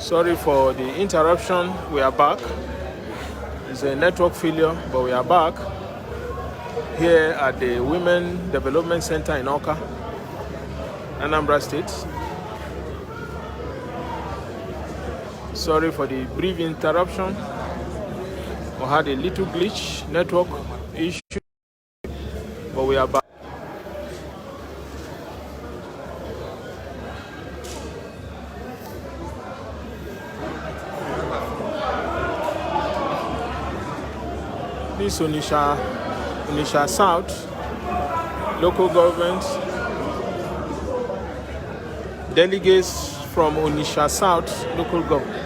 Sorry for the interruption. We are back. It's a network failure, but we are back here at the Women Development Center in Awka, Anambra State. Sorry for the brief interruption. We had a little glitch, network issue, but we are back. This Onitsha South local government, delegates from Onitsha South local government.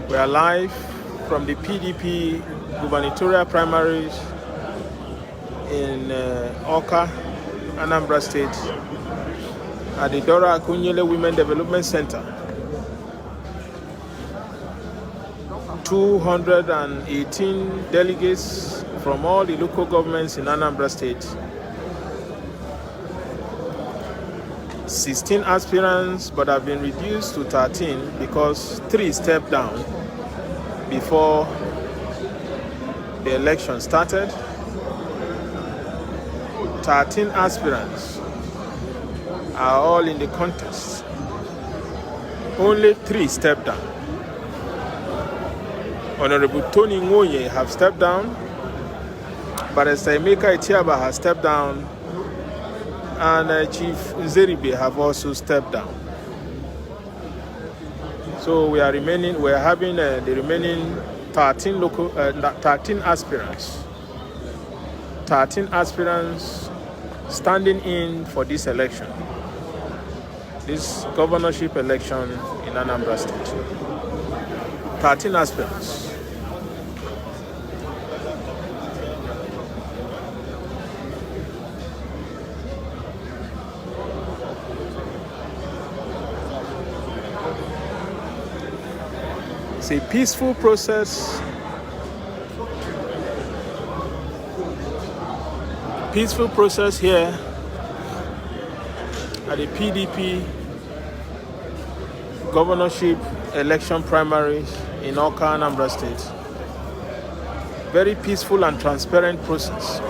We are live from the PDP gubernatorial primaries in Awka, Anambra State, at the Dora Akunyili Women Development Center. 218 delegates from all the local governments in Anambra State. 16 aspirants, but have been reduced to 13 because 3 stepped down before the election started. 13 aspirants are all in the contest. Only 3 stepped down. Honorable Tony Ngoye have stepped down, Barrister Emeka Etiaba has stepped down, and Chief Nzeribe have also stepped down. So we are having the remaining 13 aspirants. 13 aspirants standing in for this election, this governorship election in Anambra State. 13 aspirants. It's a peaceful process. Peaceful process here at the PDP governorship election primaries in Awka, Anambra State. Very peaceful and transparent process.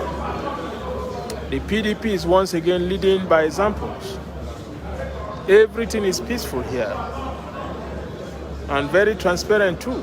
The PDP is once again leading by examples. Everything is peaceful here and very transparent too.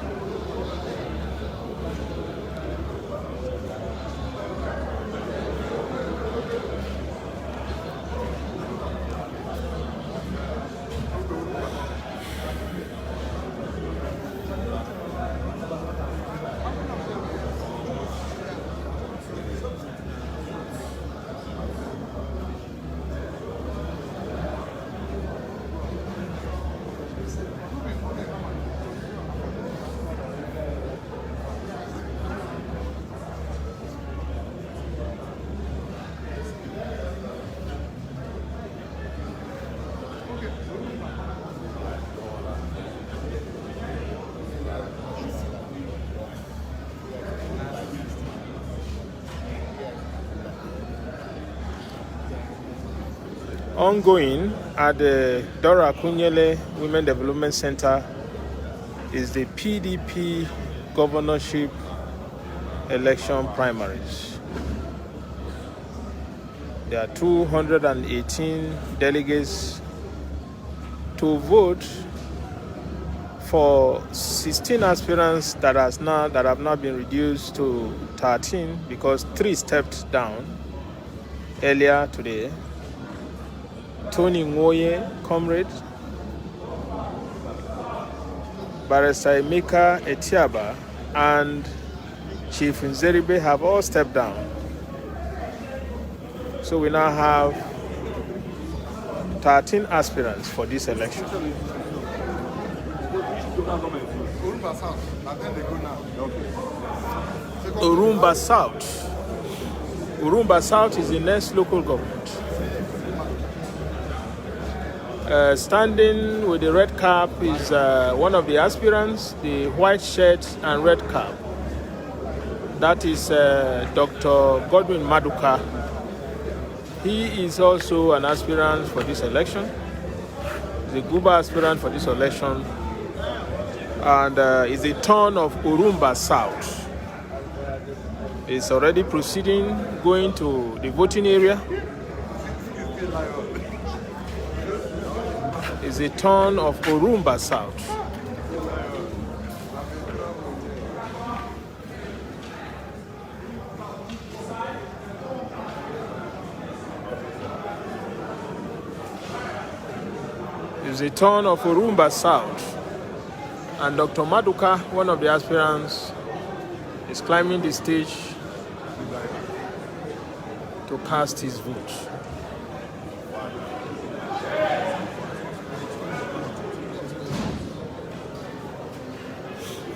Ongoing at the Dora Akunyili Women Development Center is the PDP governorship election primaries. There are 218 delegates to vote for 16 aspirants that have now been reduced to 13 because 3 stepped down earlier today. Tony Ngoye, comrade, Barrister Emeka Etiaba, and Chief Nzeribe have all stepped down. So we now have 13 aspirants for this election. Urumba South. Urumba South is the next local government. Standing with the red cap is one of the aspirants, the white shirt and red cap. That is Dr. Godwin Maduka. He is also an aspirant for this election. He's a Guber aspirant for this election. And it's a turn of Urumba South. It's already proceeding, going to the voting area. It's a turn of Urumba South. It's a turn of Urumba South. And Dr. Maduka, one of the aspirants, is climbing the stage to cast his vote.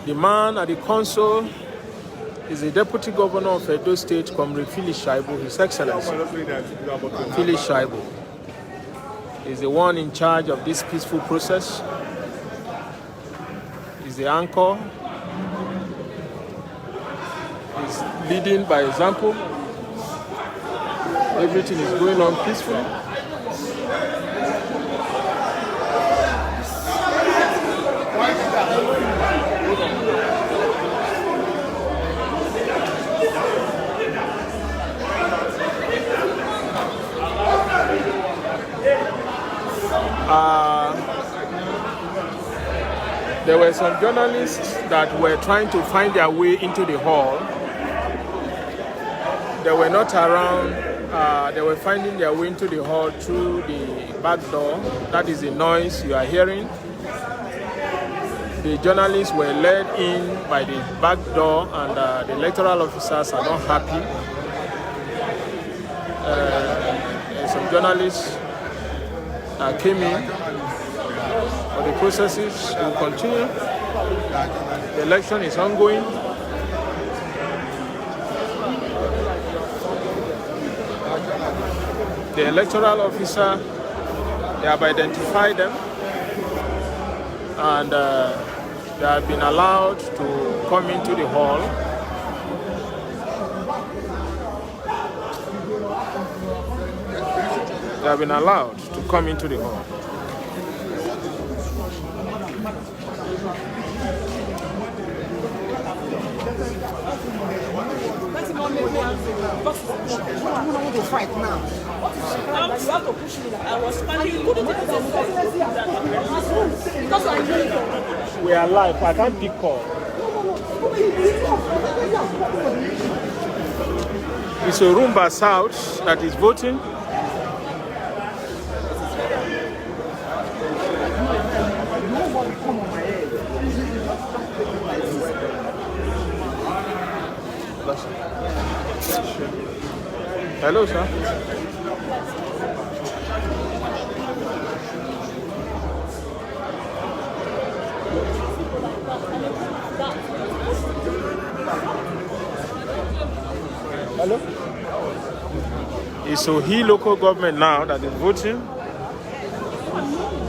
The man at the console is the Deputy Governor of Edo State, Comrade Philip Shaibu, His Excellency. Philip Shaibu is the one in charge of this peaceful process. He's the anchor. He's leading by example. Everything is going on peacefully. There were some journalists that were trying to find their way into the hall. They were not around. They were finding their way into the hall through the back door. That is the noise you are hearing. The journalists were led in by the back door, and the electoral officers are not happy. And some journalists came in. But the processes will continue. The election is ongoing. The electoral officer, they have identified them, and they have been allowed to come into the hall. They have been allowed to come into the hall. Fight now. You have to push me. I was standing. We are live. I can't pick call. It's Urumba South that is voting. Hello, sir. Hello? It's Ohi local government now that is voting.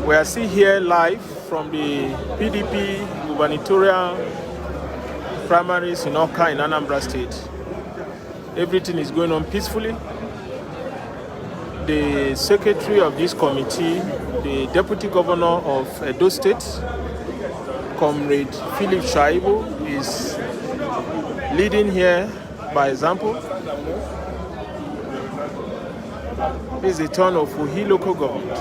We are still here live from the PDP gubernatorial primaries in Awka in Anambra State. Everything is going on peacefully. The secretary of this committee, the deputy governor of Edo State, Comrade Philip Shaibu, is leading here by example. This is the turn of Ohi local government.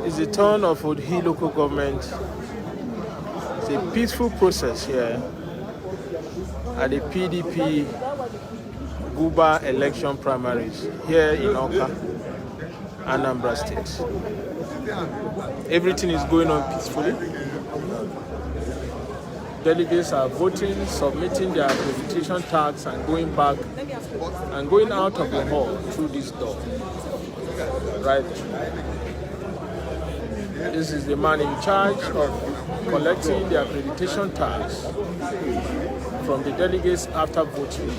It's the turn of Ohi local government. It's a peaceful process here at the PDP Guber election primaries here in Awka, Anambra State. Everything is going on peacefully. Delegates are voting, submitting their accreditation tags, and going back and going out of the hall through this door. Right. This is the man in charge of collecting the accreditation tax from the delegates after voting.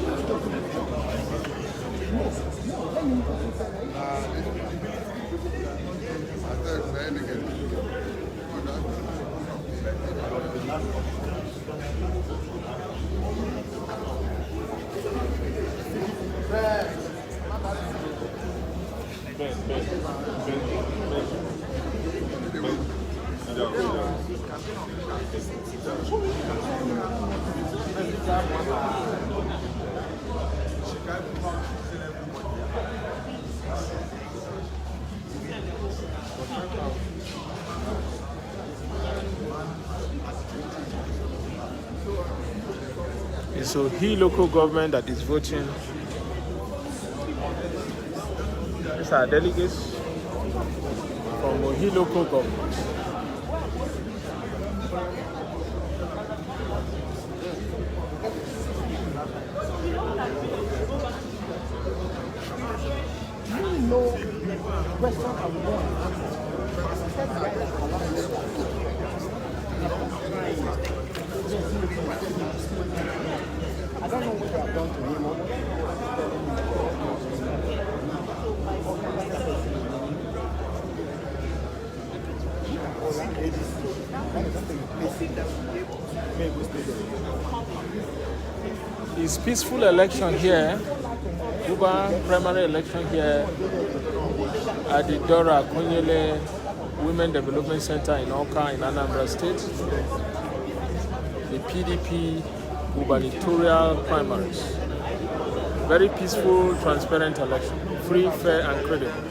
So he local government that is voting. These are delegates from he local government. No question I would want to answer. I don't know what I've done to him. It's peaceful election here, Guber primary election here at the Dora Akunyili Women Development Center in Awka in Anambra State. The PDP gubernatorial primaries. Very peaceful, transparent election, free, fair, and credible.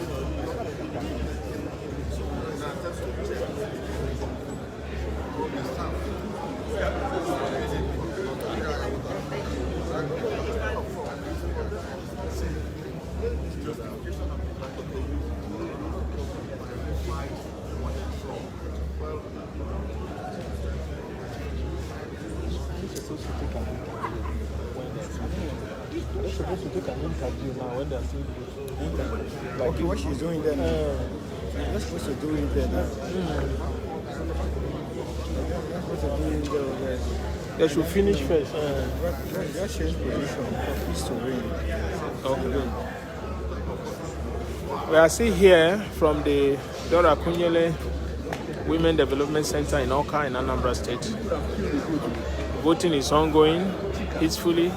They're supposed to take an interview now when they're still voting. Like okay, what she's doing then? They're supposed to do it then. They should finish first. That change position from peace to rain. Okay. We are still here from the Dora Akunyili Women Development Center in Awka in Anambra State. Voting is ongoing peacefully.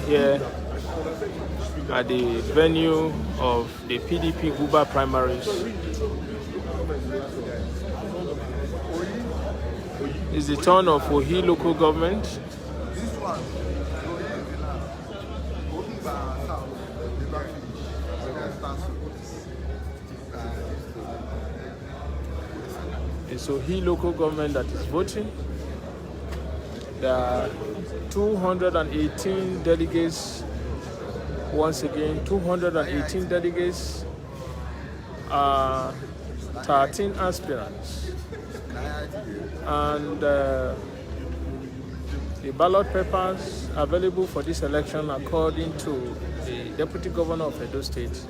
Here at the venue of the PDP Guber primaries. It's the turn of Ohi local government. It's Ohi local government that is voting. There are 218 delegates. Once again, 218 delegates, 13 aspirants, and the ballot papers available for this election, according to the Deputy Governor of Edo State,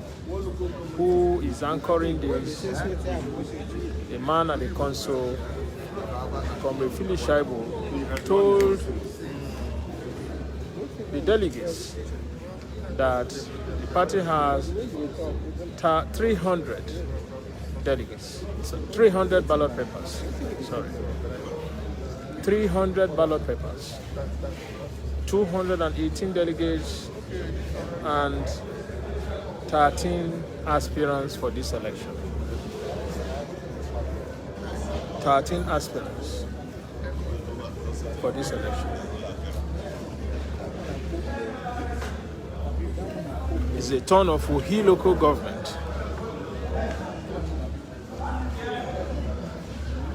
who is anchoring this, a man at the council from Refili Shaibu, told the delegates that the party has 300 delegates, so 300 ballot papers, 300 ballot papers, 218 delegates, and 13 aspirants for this election. 13 aspirants for this election. It's a turn of Ohi local government.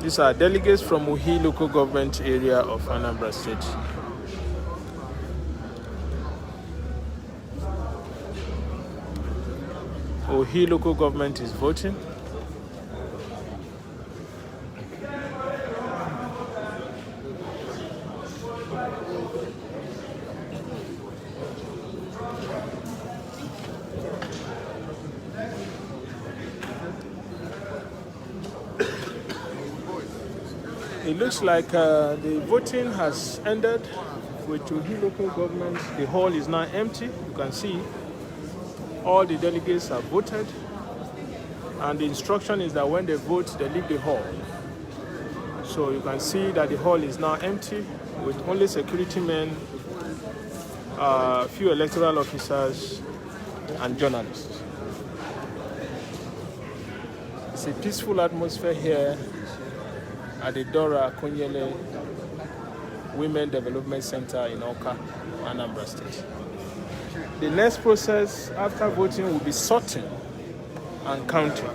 These are delegates from Ohi local government area of Anambra State. Ohi local government is voting. It looks like the voting has ended with Tuhi local government. The hall is now empty. You can see all the delegates have voted, and the instruction is that when they vote, they leave the hall. So you can see that the hall is now empty with only security men, few electoral officers, and journalists. It's a peaceful atmosphere here at the Dora Akunyili Women Development Center in Awka, Anambra State. The next process after voting will be sorting and counting.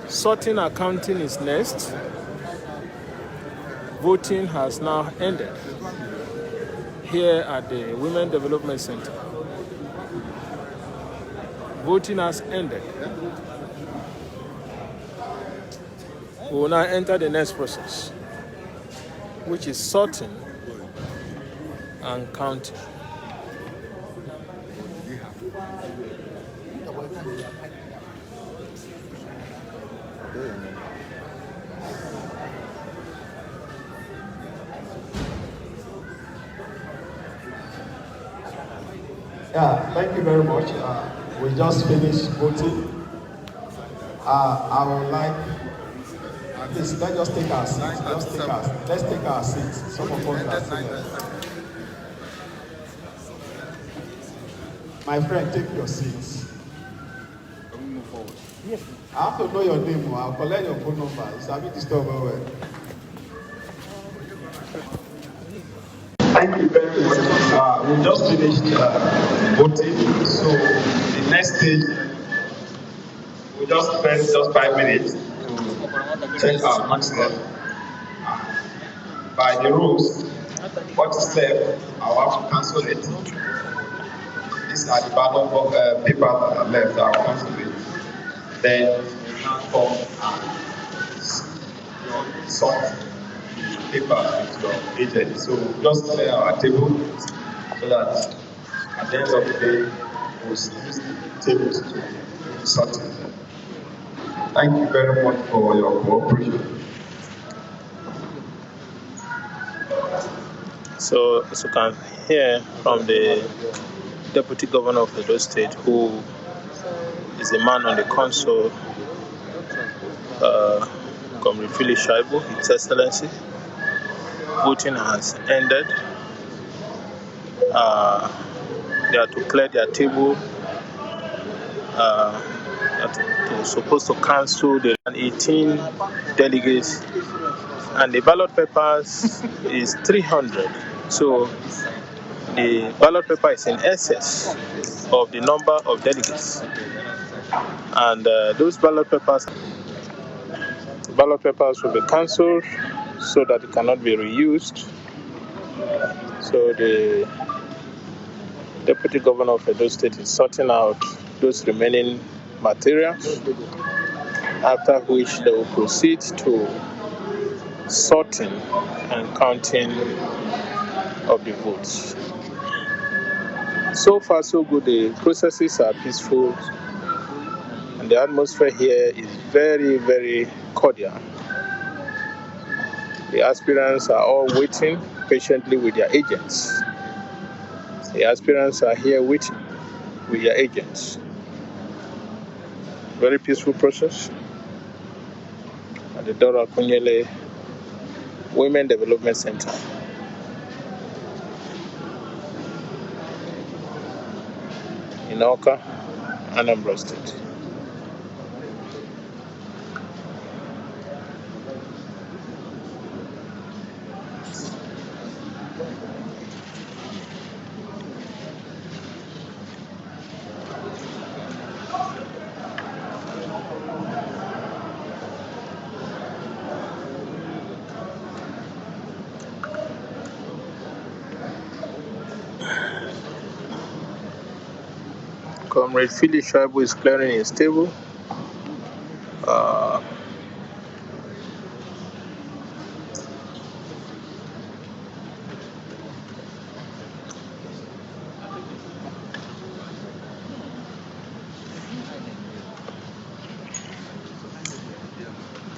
Sorting and counting is next. Voting has now ended here at the Women Development Center. Voting has ended. We will now enter the next process, which is sorting and counting. Yeah, thank you very much. We just finished voting. I would like, please, let's just take our seats. Let's take our seats. Some of us are still there. My friend, take your seats. Can we move forward? Yes. I have to know your name. I'll collect your phone number. It's a bit disturbing. Thank you very much. We just finished voting, so the next stage, we just spend just 5 minutes to check our answer. By the rules, what is left, I'll have to cancel it. These are the ballot paper that are left, I'll cancel it. Then we now come and sort paper with your agent. So just clear our table so that at the end of the day, we'll use the tables to do sorting. Thank you very much for your cooperation. So as you can hear from the Deputy Governor of Edo State, who is a man on the council, Comrade Philip Shaibu, His Excellency, voting has ended. They are to clear their table. They're supposed to cancel the 18 delegates, and the ballot papers is 300. So the ballot paper is in excess of the number of delegates, and those ballot papers will be cancelled so that it cannot be reused. So the Deputy Governor of Edo State is sorting out those remaining materials, after which they will proceed to sorting and counting of the votes. So far so good. The processes are peaceful and the atmosphere here is very, very cordial. The aspirants are all waiting patiently with their agents. The aspirants are here waiting with their agents. Very peaceful process at the Dora Akunyili Women Development Center in Awka, Anambra State. Comrade Philip Shaibu is clearing his table.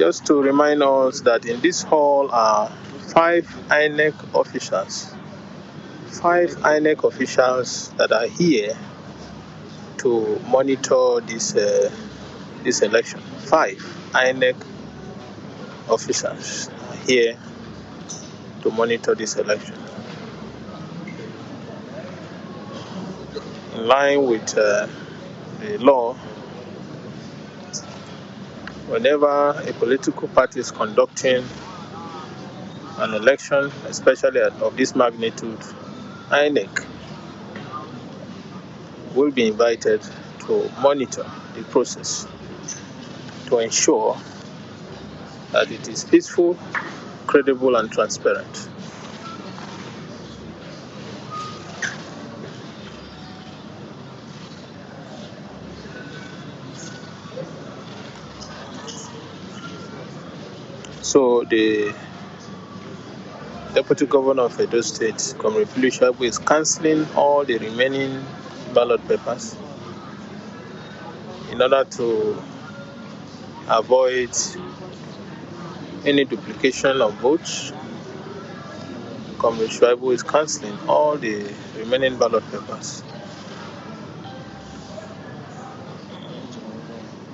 just to remind us that in this hall are 5 INEC officials. 5 INEC officials that are here to monitor this election. 5 INEC officials are here to monitor this election. In line with the law, whenever a political party is conducting an election, especially of this magnitude, INEC will be invited to monitor the process to ensure that it is peaceful, credible, and transparent. So the Deputy Governor of Edo State, Comrade Philip, is cancelling all the remaining ballot papers in order to avoid any duplication of votes. Comrade Shuaibu is cancelling all the remaining ballot papers.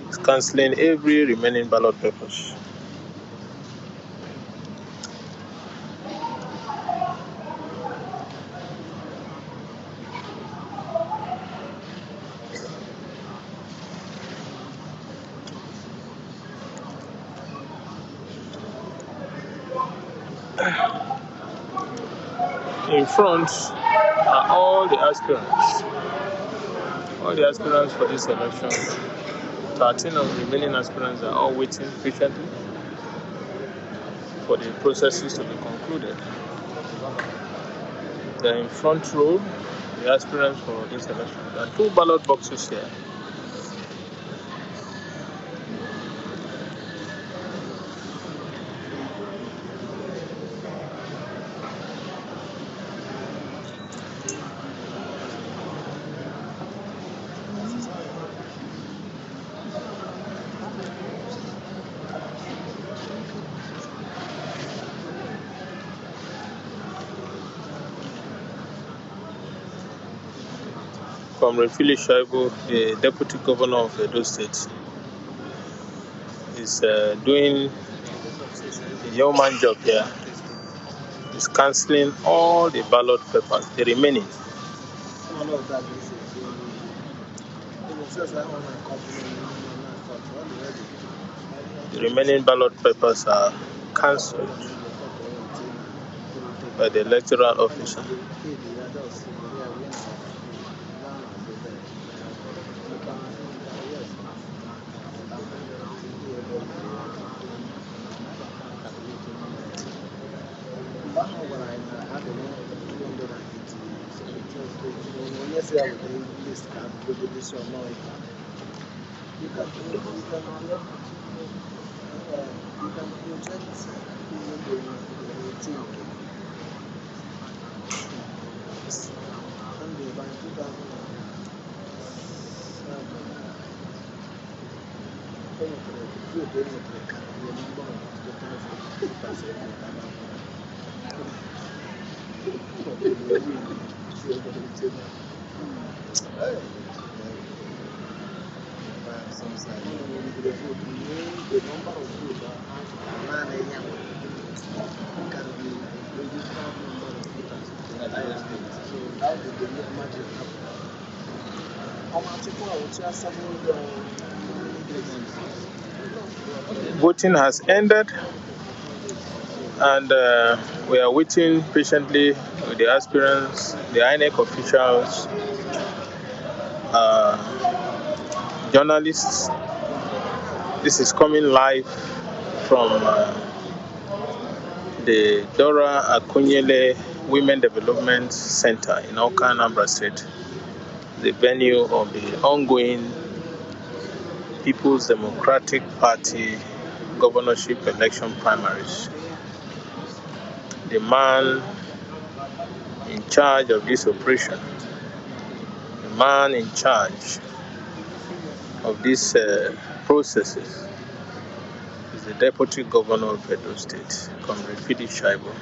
He's cancelling every remaining ballot papers. In front are all the aspirants. All the aspirants for this election. 13 of the remaining aspirants are all waiting patiently for the processes to be concluded. They're in front row, the aspirants for this election. There are 2 ballot boxes here. Comrade Philip Shaibu, the Deputy Governor of Edo State, is doing a yeoman job here. He's cancelling all the ballot papers, the remaining. The remaining ballot papers are cancelled by the electoral officer. Voting has ended, and we are waiting patiently with the aspirants, the INEC officials, journalists. This is coming live from the Dora Akunyili Women Development Center in Awka, Anambra State, the venue of the ongoing People's Democratic Party governorship election primaries. The man in charge of this operation, the man in charge of these processes, is the Deputy Governor of Edo State, Comrade Shaibu.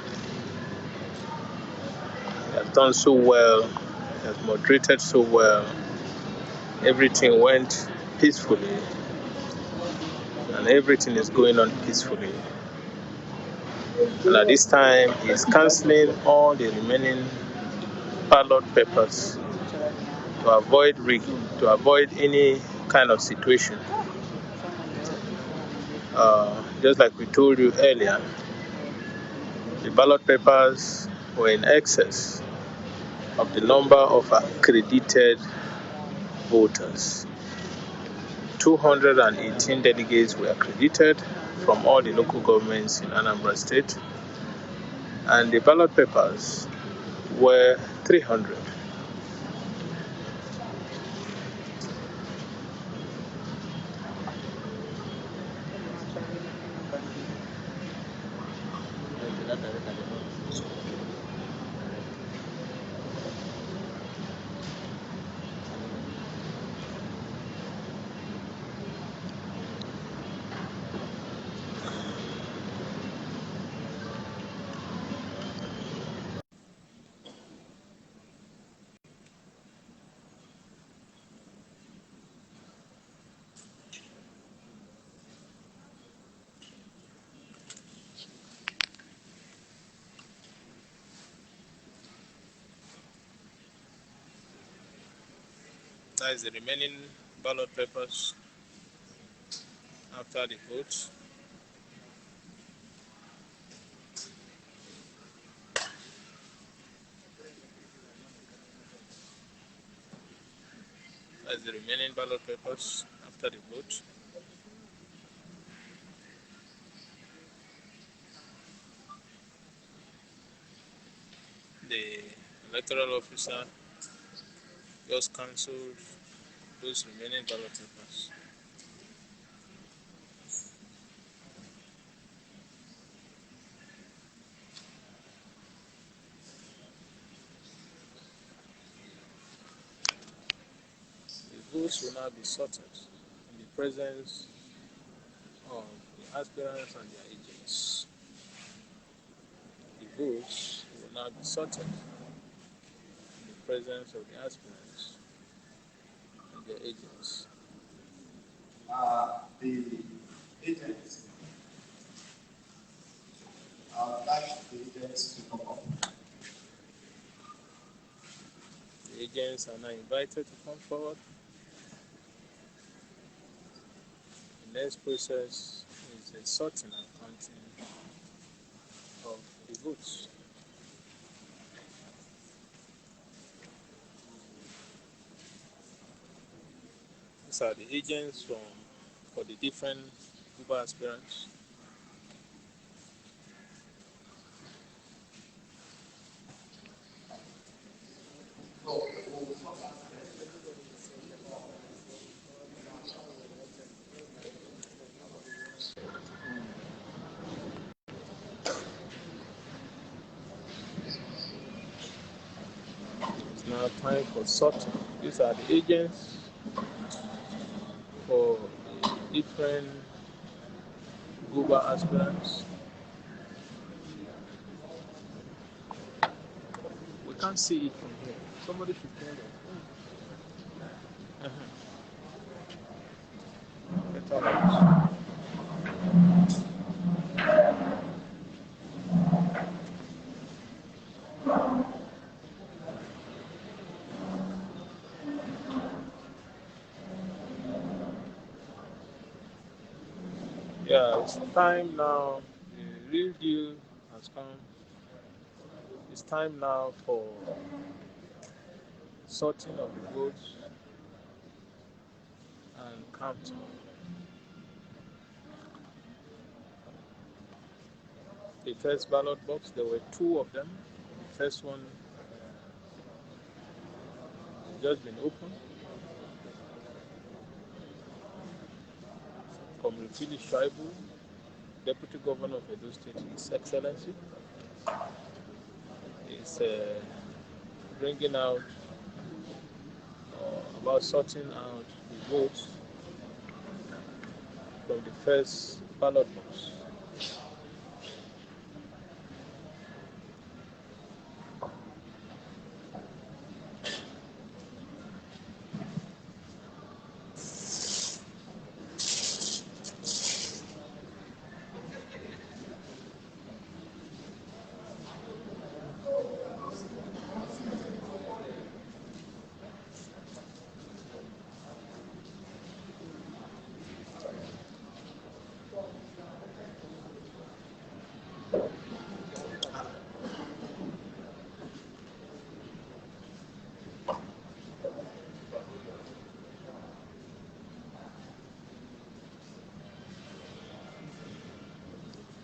He has done so well, he has moderated so well. Everything went peacefully, and everything is going on peacefully. And at this time, he is cancelling all the remaining ballot papers to avoid rigging, to avoid any kind of situation. Just like we told you earlier, the ballot papers were in excess of the number of accredited voters. 218 delegates were accredited from all the local governments in Anambra State, and the ballot papers were 300. That is the remaining ballot papers after the vote. That is the remaining ballot papers after the vote. The electoral officer just cancelled those remaining ballot papers. The votes will now be sorted in the presence of the aspirants and their agents. The votes will now be sorted in the presence of the aspirants and their agents. The agents, I would like the agents to come up. The agents are now invited to come forward. The next process is a sorting and counting of the votes. These are the agents for the different Guber aspirants. It's now time for sorting. These are the agents for the different Guber aspirants. We can't see it from here. Somebody should tell us. Better light. Yeah, it's time now. The real deal has come. It's time now for sorting of the votes and counting. The first ballot box, there were two of them. The first one has just been opened. Comrade Shaibu, Deputy Governor of Edo State, His Excellency, is bringing out about sorting out the votes from the first ballot box.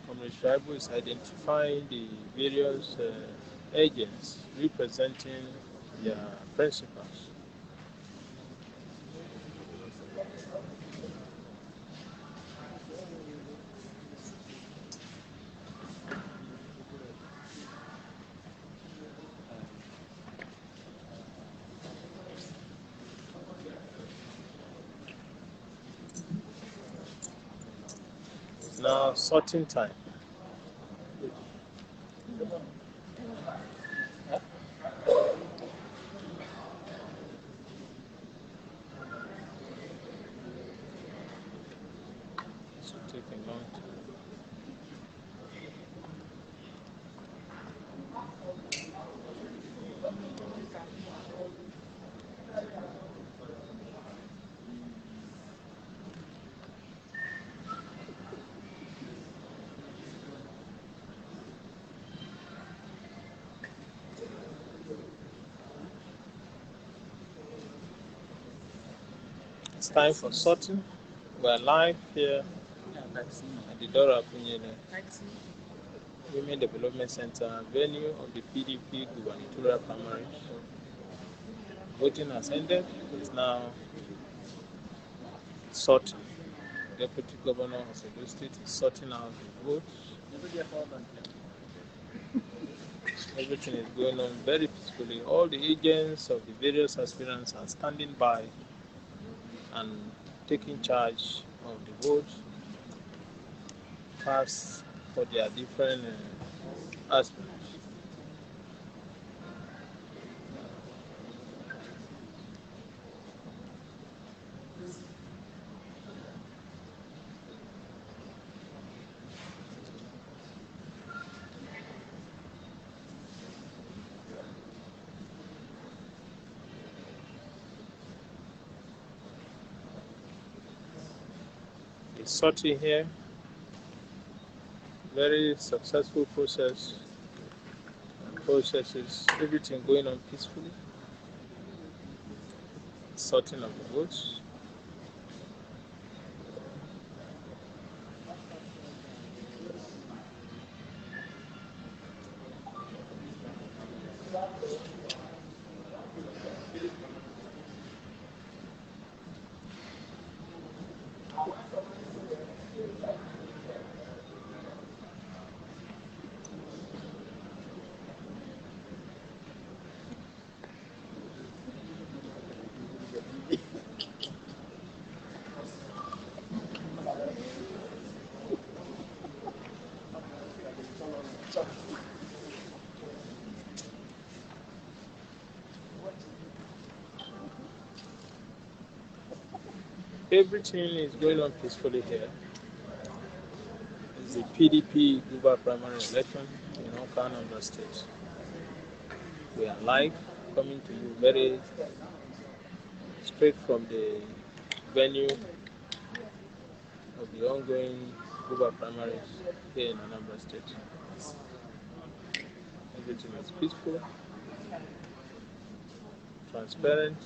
Comrade Shaibu is identifying the various agents representing their principals. It's now sorting time. This will take a long time. It's time for sorting. We're live here at the Dora Akunyili Women Development Center, venue of the PDP Gubernatorial Primaryi. Voting has ended. It's now sorting. Deputy Governor of Edo State is sorting out the votes. Everything is going on very peacefully. All the agents of the various aspirants are standing by and taking charge of the votes cast for their different aspirants. The sorting here, very successful processes, everything going on peacefully. Sorting of the votes. Everything is going on peacefully here. It's the PDP Guber primary election in Awka, Anambra State. We are live, coming to you very straight from the venue of the ongoing Guber primaries here in Anambra State. Everything is peaceful, transparent.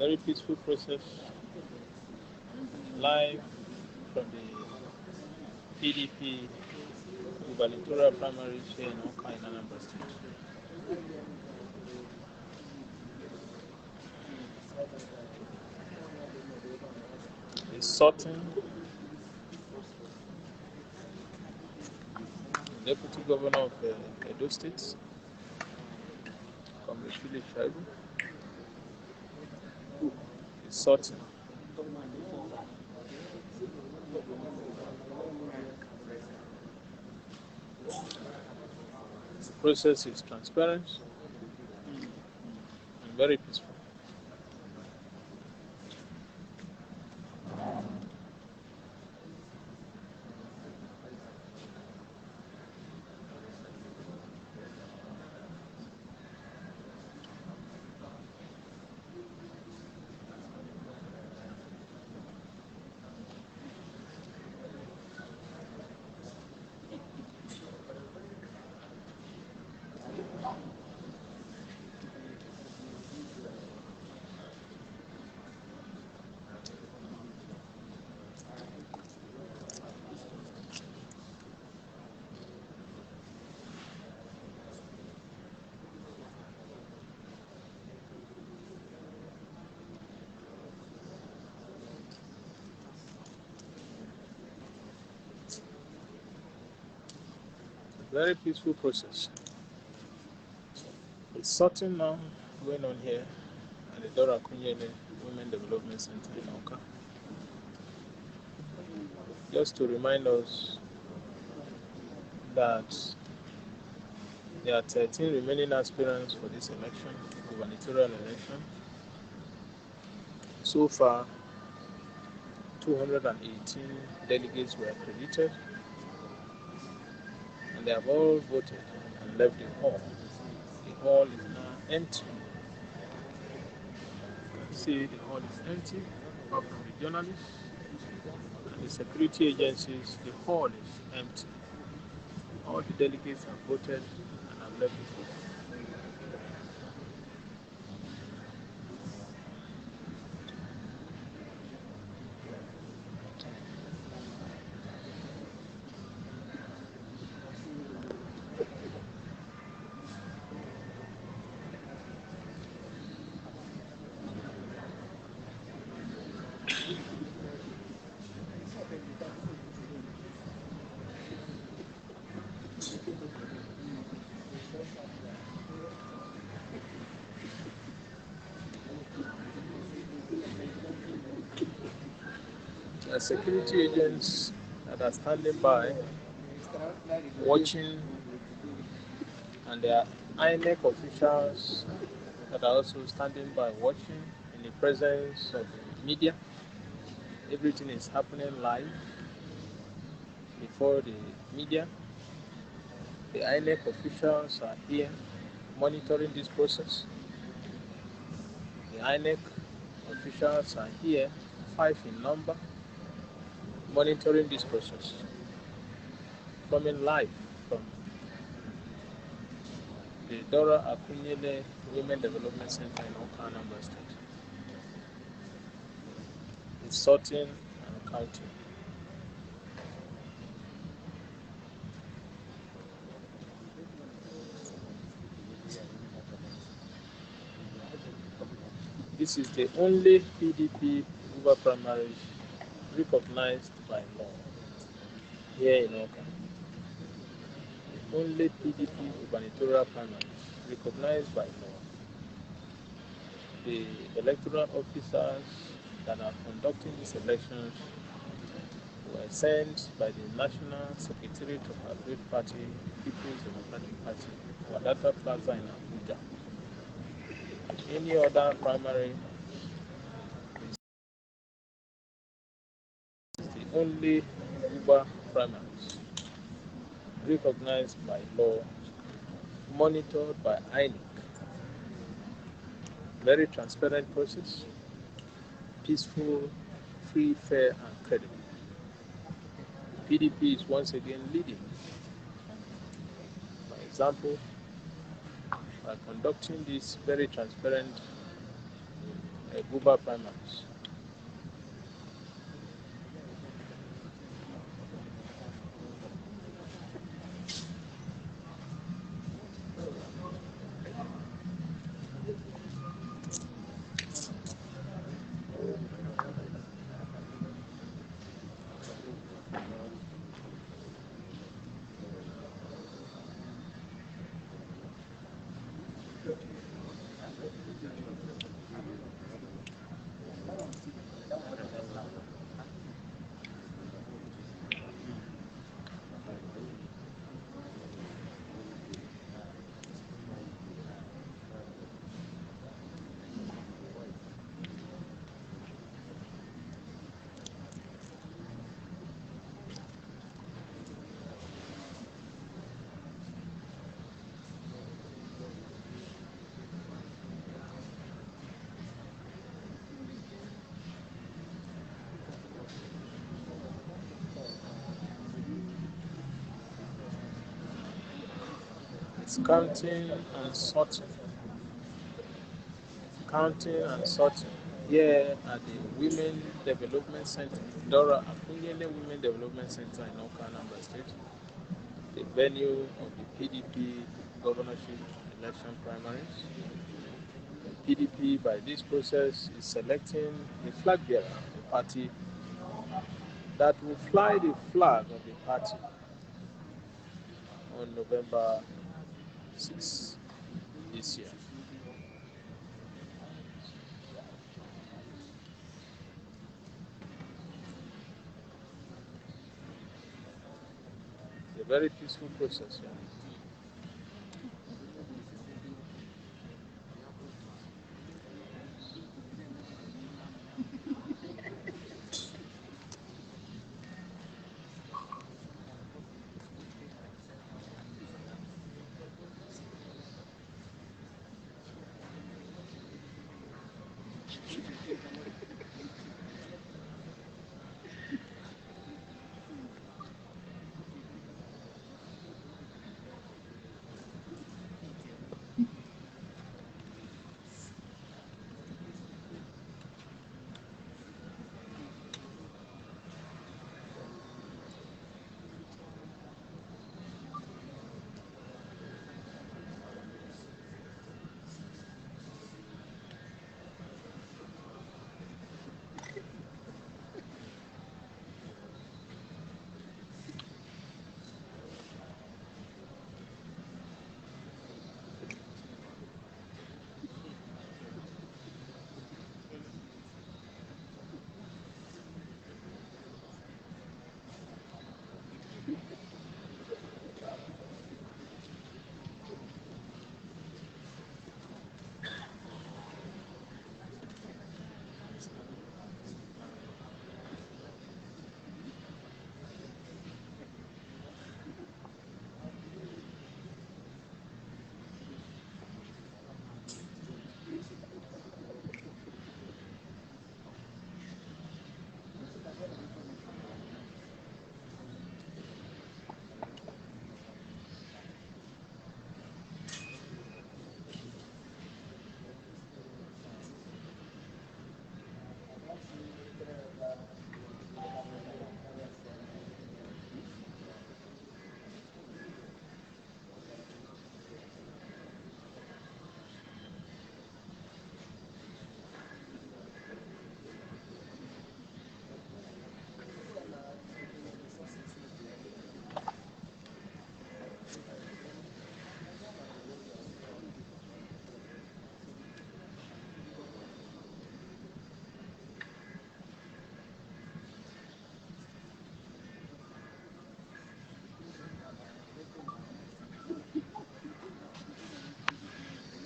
Very peaceful process. Live from the PDP gubernatorial primary here in Awka in Anambra State. The sorting Deputy Governor of Edo State, Comrade Tribal, is sorting. The process is transparent and very peaceful. Very peaceful process. It's sorting now going on here at the Dora Akunyili Women Development Center in Awka. Just to remind us that there are 13 remaining aspirants for this election, gubernatorial election. So far, 218 delegates were accredited, and they have all voted and left the hall. The hall is now empty. You can see the hall is empty, apart from the journalists and the security agencies. The hall is empty. All the delegates have voted and have left the hall. There are security agents that are standing by, watching, and there are INEC officials that are also standing by, watching in the presence of the media. Everything is happening live before the media. The INEC officials are here monitoring this process. The INEC officials are here, 5 in number, monitoring this process. Coming live from the Dora Akunyili Women Development Center in Awka, Anambra State. It's sorting and counting. This is the only PDP Guber primary recognized by law here in Awka. The only PDP gubernatorial primary recognized by law. The electoral officers that are conducting these elections were sent by the National Secretariat of our great party, People's Democratic Party, Wadata Plaza in Abuja. Any other primary is the only Guber primaries recognized by law, monitored by INEC. Very transparent process, peaceful, free, fair, and credible. PDP is once again leading by example by conducting this very transparent Guber primaries. It's counting and sorting. Counting and sorting. Here at the Women Development Center, Dora Akunyili Women Development Center in Awka, Anambra State, the venue of the PDP governorship election primaries. The PDP, by this process, is selecting the flag bearer of the party that will fly the flag of the party on November 6 this year. It's a very peaceful process. Yeah.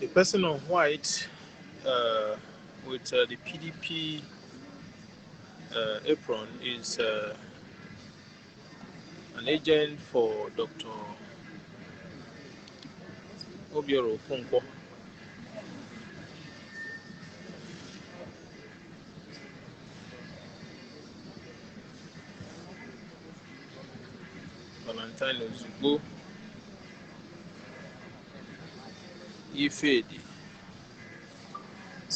The person on white with the PDP apron is an agent for Dr. Obioro Okonkwo. Valentine Ozugbo, Ifedi,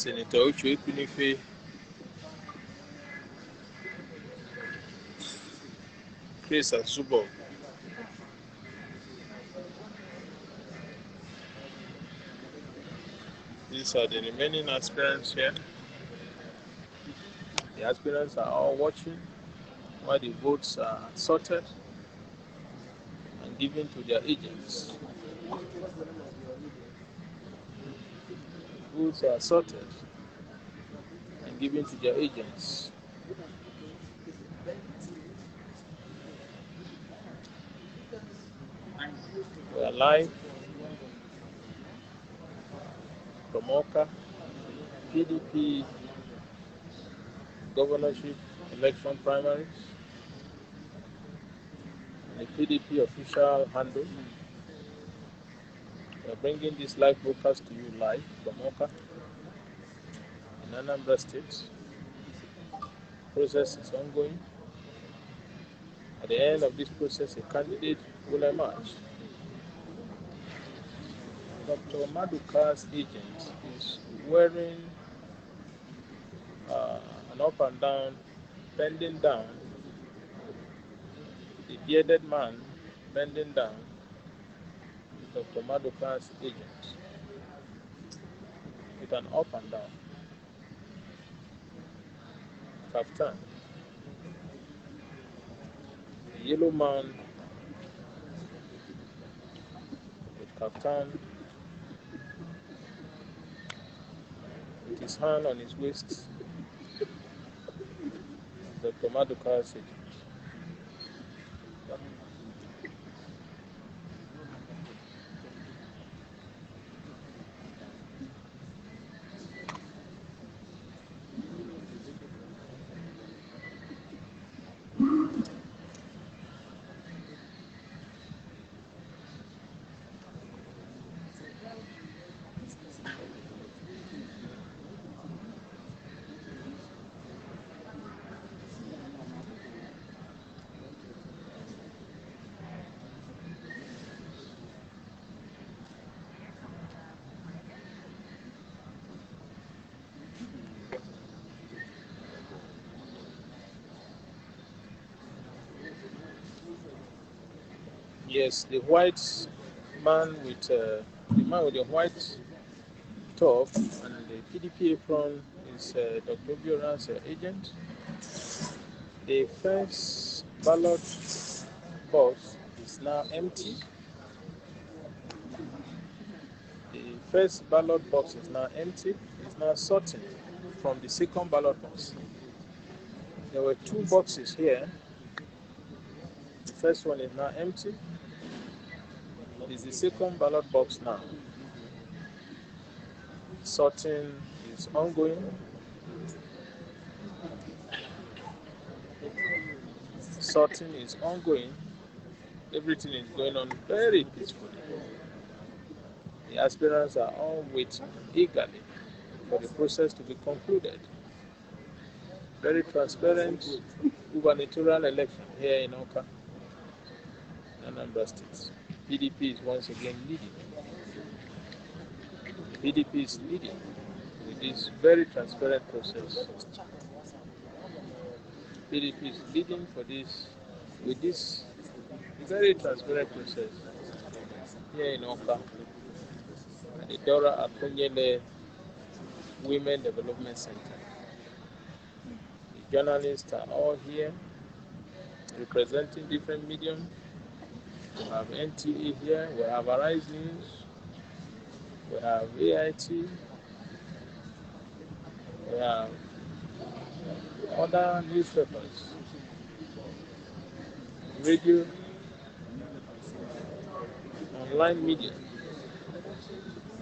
Senator Uche Ikunife, Chris Azubo. These are the remaining aspirants here. The aspirants are all watching while the votes are sorted and given to their agents. Votes are sorted and given to their agents. We are live from Awka, PDP governorship election primaries, and the PDP official handle. We are bringing this live broadcast to you live from Awka in Anambra State. Process is ongoing. At the end of this process, a candidate will emerge. Dr. Maduka's agent is wearing an up and down, bending down, the bearded man bending down, Dr. Maduka's agent, with an up and down kaftan. The yellow man with kaftan, with his hand on his waist, Dr. Maduka's agent. Yes, the white man with the man with the white top and the PDP apron is Dr. Biora's agent. The first ballot box is now empty. The first ballot box is now empty. It's now sorting from the second ballot box. There were two boxes here. The first one is now empty. It's the second ballot box now. Sorting is ongoing. Sorting is ongoing. Everything is going on very peacefully. The aspirants are all waiting eagerly for the process to be concluded. Very transparent gubernatorial election here in Awka, Anambra State. PDP is once again leading. PDP is leading with this very transparent process. PDP is leading for this with this very transparent process here in Awka at the Dora Akunyili Women Development Center. The journalists are all here representing different mediums. We have NTA here, we have Arise News, we have AIT, we have other newspapers, radio, online media,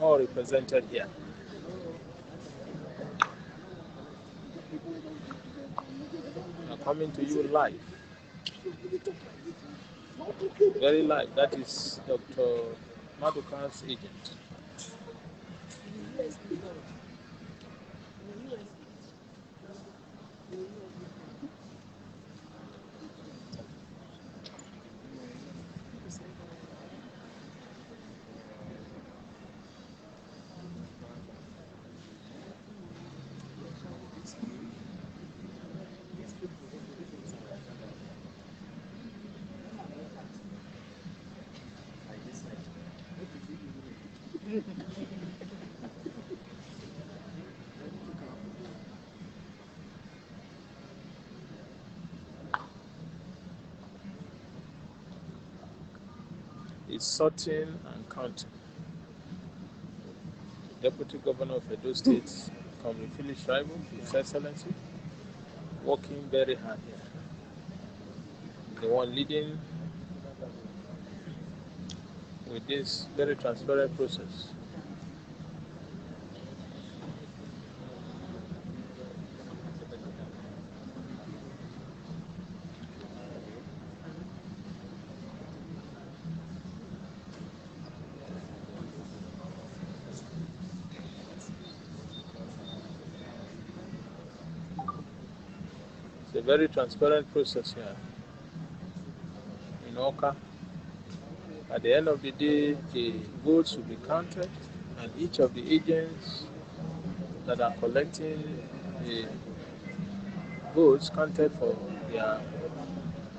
all represented here. We are coming to you live, very live. That is Dr. Maduka's agent. Is sorting and counting. Deputy Governor of Edo State, Comrade Philip Shaibu, His Excellency, working very hard here. The one leading with this very transparent process. It's a very transparent process here in Awka. At the end of the day, the votes will be counted, and each of the agents that are collecting the votes counted for their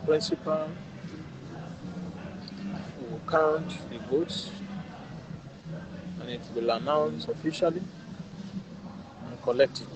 principal will count the votes, and it will announce officially and collect it.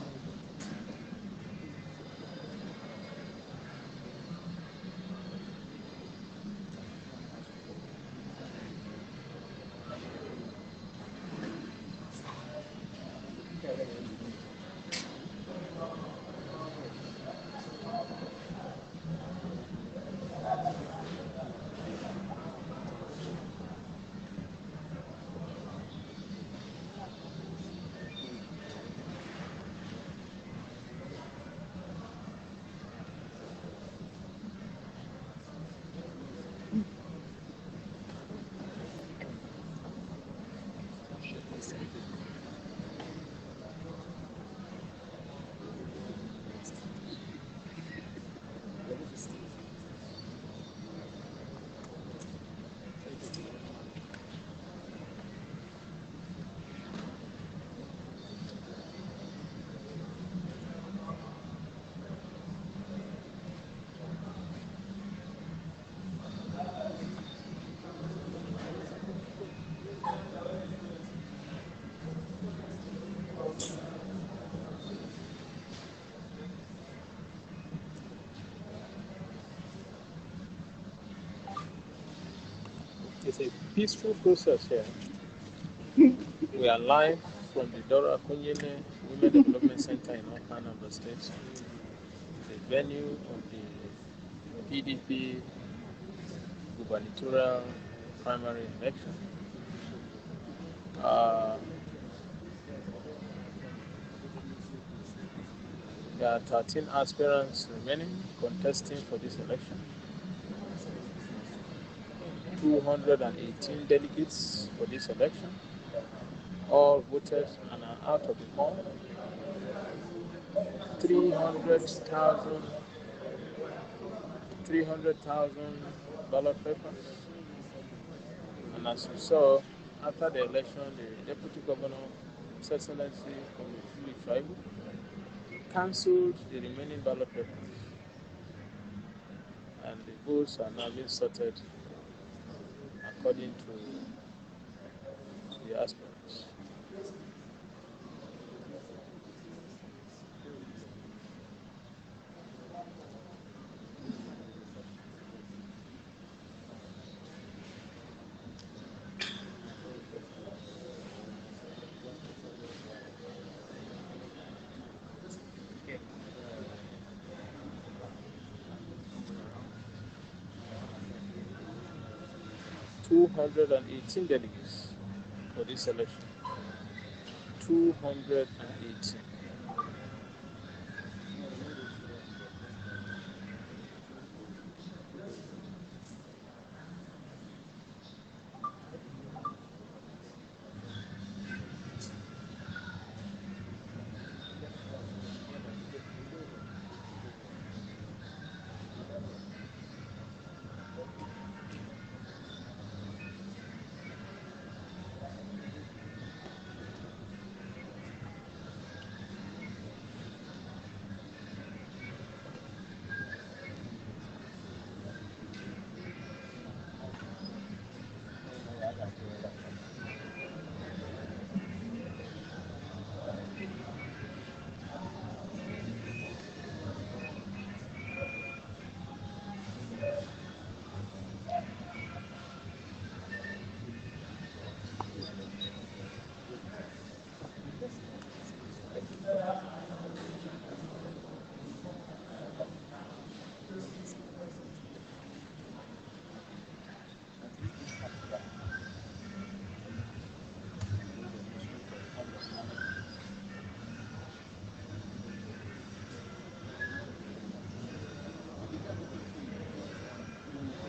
It's a peaceful process here. We are live from the Dora Akunyili Women Development Center in Awka, Anambra State, the venue of the PDP gubernatorial primary election. There are 13 aspirants remaining contesting for this election. 218 delegates for this election. All voted and are out of the poll. 300,000 ballot papers. And as you saw, after the election, the Deputy Governor, His Excellency Philip Shaibu, cancelled the remaining ballot papers. And the votes are now being sorted according to the aspirants. – 218 delegates for this election. 218.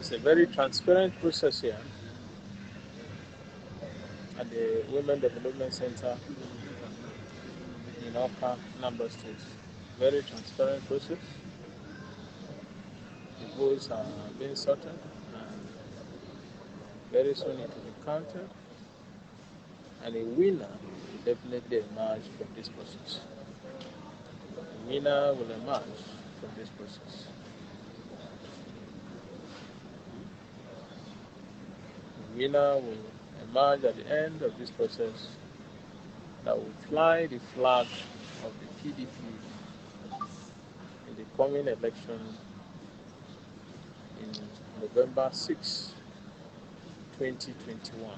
It's a very transparent process here at the Women Development Center in Awka, Anambra State. Very transparent process. The votes are being sorted and very soon it will be counted. And a winner will definitely emerge from this process. A winner will emerge from this process. A winner will emerge at the end of this process that will fly the flag of the PDP in the coming election in November 6, 2021.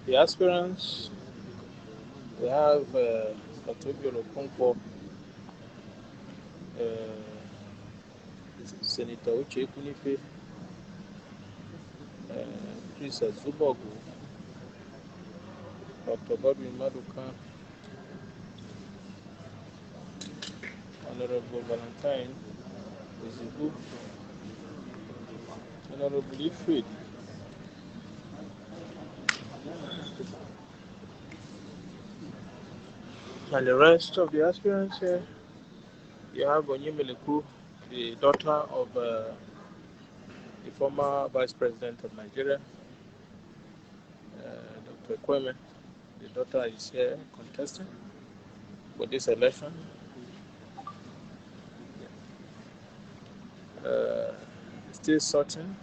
The aspirants, we have Dr. Senator Uche Kunife, Chris Azubogu, Dr. Godwin Maduka, Honorable Valentine Ozibu, Honorable Ifrid, and the rest of the aspirants here. You have Onyemeleku, the daughter of the former Vice President of Nigeria, Dr. Kwame. The daughter is here contesting for this election. Still sorting,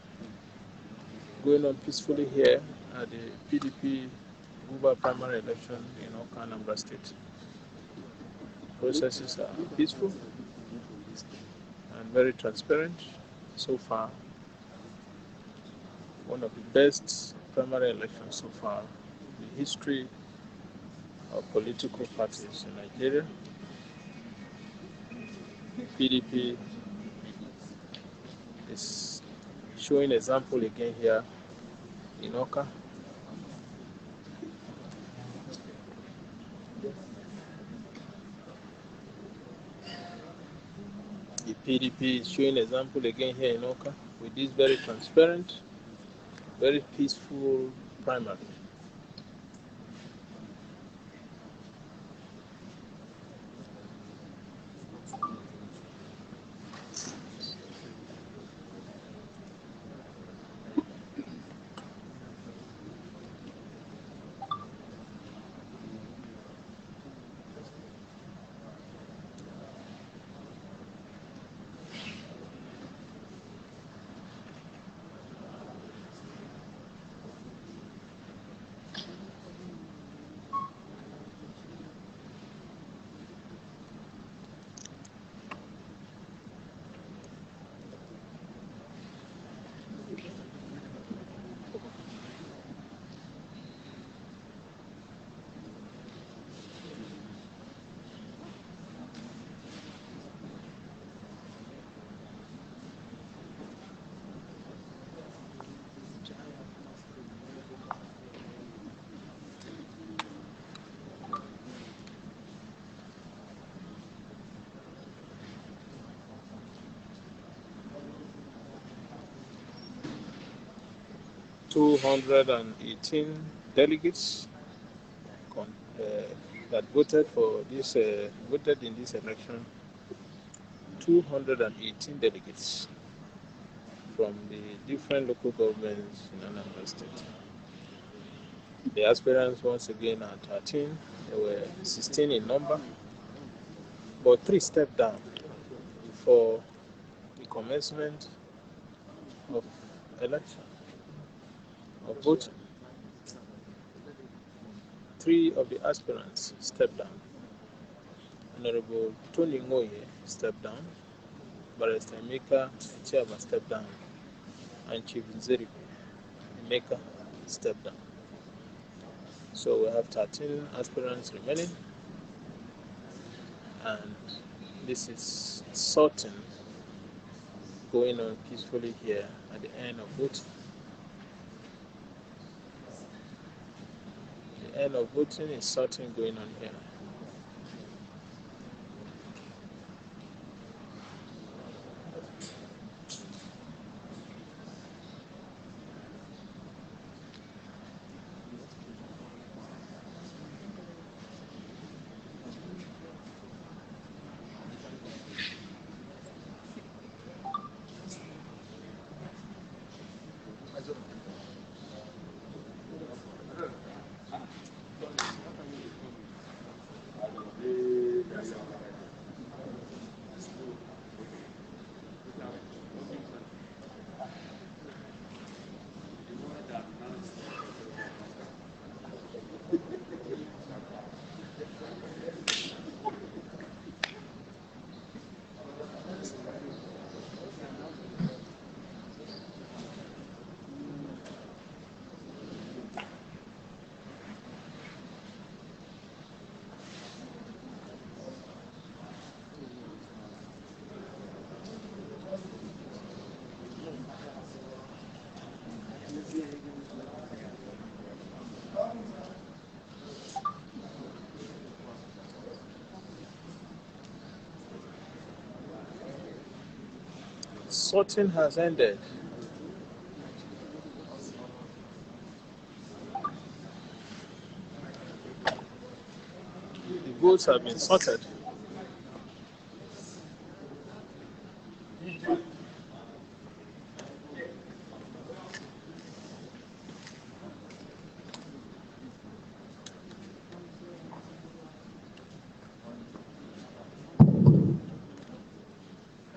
going on peacefully here at the PDP Guber primary election in Awka, Anambra State. Processes are peaceful and very transparent so far. One of the best primary elections so far in the history of political parties in Nigeria. PDP is showing example again here in Awka. The PDP is showing example again here in Awka with this very transparent, very peaceful primary. 218 delegates that voted voted in this election. 218 delegates from the different local governments in Anambra State. The aspirants once again are 13. There were 16 in number, but 3 stepped down for the commencement of election, of voting. 3 of the aspirants stepped down. Honorable Tony Ngoye stepped down, Barrister Emeka Chiaba stepped down, and Chief Nzeri Emeka stepped down. So we have 13 aspirants remaining, and this is sorting going on peacefully here at the end of voting. The end of voting is sorting going on here. Sorting has ended. The votes have been sorted.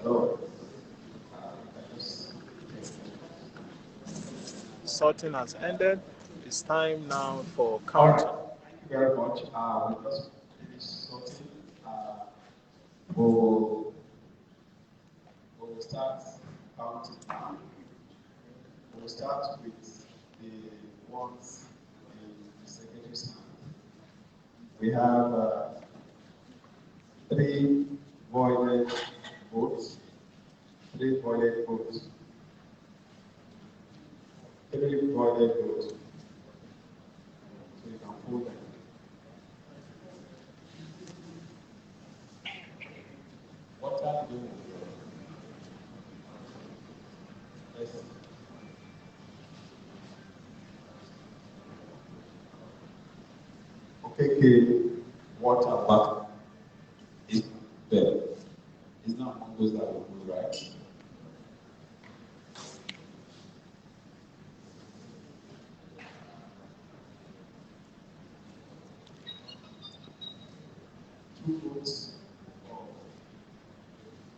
Hello. Sorting has ended. It's time now for counting. Thank you very much. We just finished sorting. We'll start counting now. We'll start with the ones in the secretary's hand. We have 3 voided votes. 3 voided votes. 3 voided votes. So you can pull them. What are you doing? Yes. Okay, water back is there. It's not among those that will move, right? Two votes for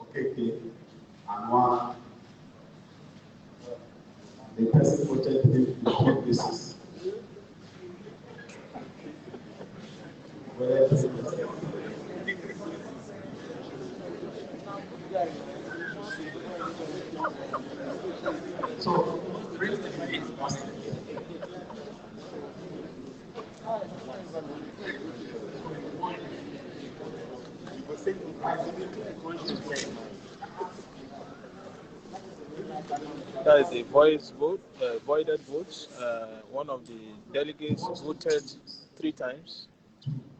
OKK and 1. The person voted 3 places. Whether it's so, recently, That is a voided votes. One of the delegates voted 3 times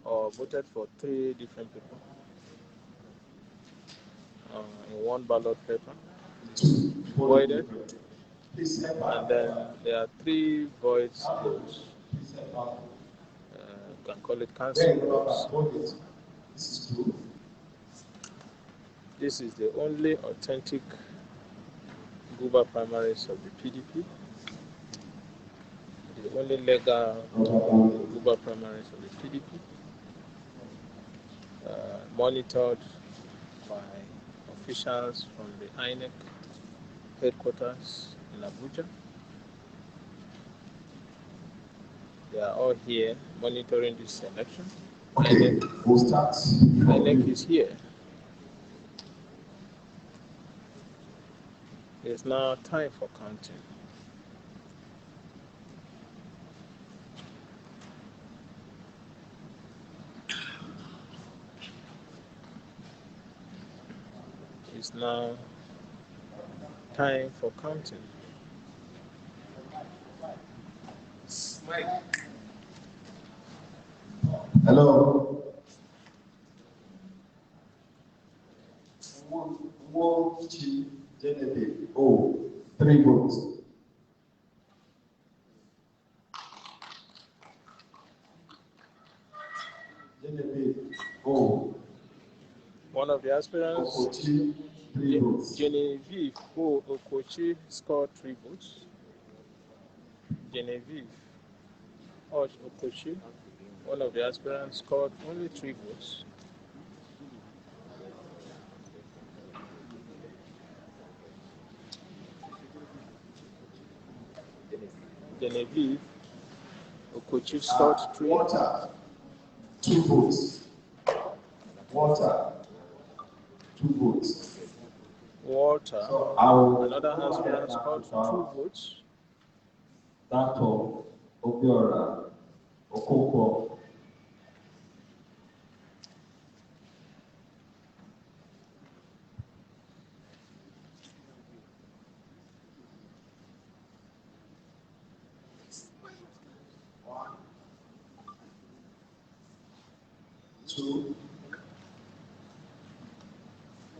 or voted for 3 different people in one ballot paper. Voided. And then there are 3 void schools. You can call it council schools. This is the only authentic Guber primaries of the PDP, the only legal Guber primaries of the PDP, monitored by officials from the INEC headquarters in Abuja. They are all here monitoring this election. Okay, we'll start. INEC is here. It's now time for counting. It's now time for counting. Hello. Oh, 3 votes. Oh. One of the aspirants, Genevieve Okochi, scored 3 votes. Genevieve Okochi, one of the aspirants, scored only 3 votes. Genevieve Okochi scored 3. Water, 2 votes. Water, 2 votes. Walter, So another aspirant, scored 2 votes. Dr. Obiora Okoko. One, 2,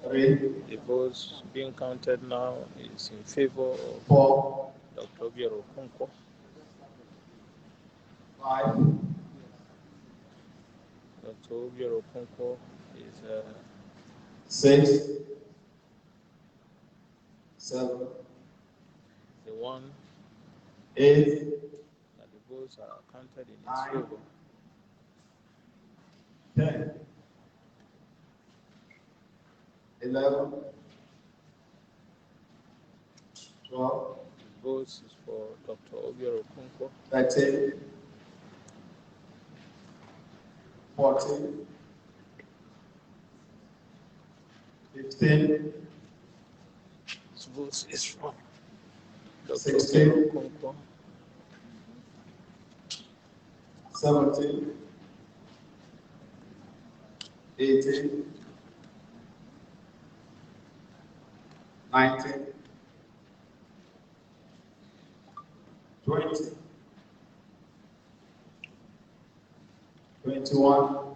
3, The votes being counted now is in favor of 4, Dr. Obiora Okonkwo. 5, Dr. Obiora Okonkwo is 6, 7, the one 8, that the votes are counted in his favor. 10, 11, 12, The votes is for Dr. Obiora Okonkwo. 13, 14, 15, This vote is for Dr. 16, Obiora Okonkwo. 17, 18, 19, 20, 21,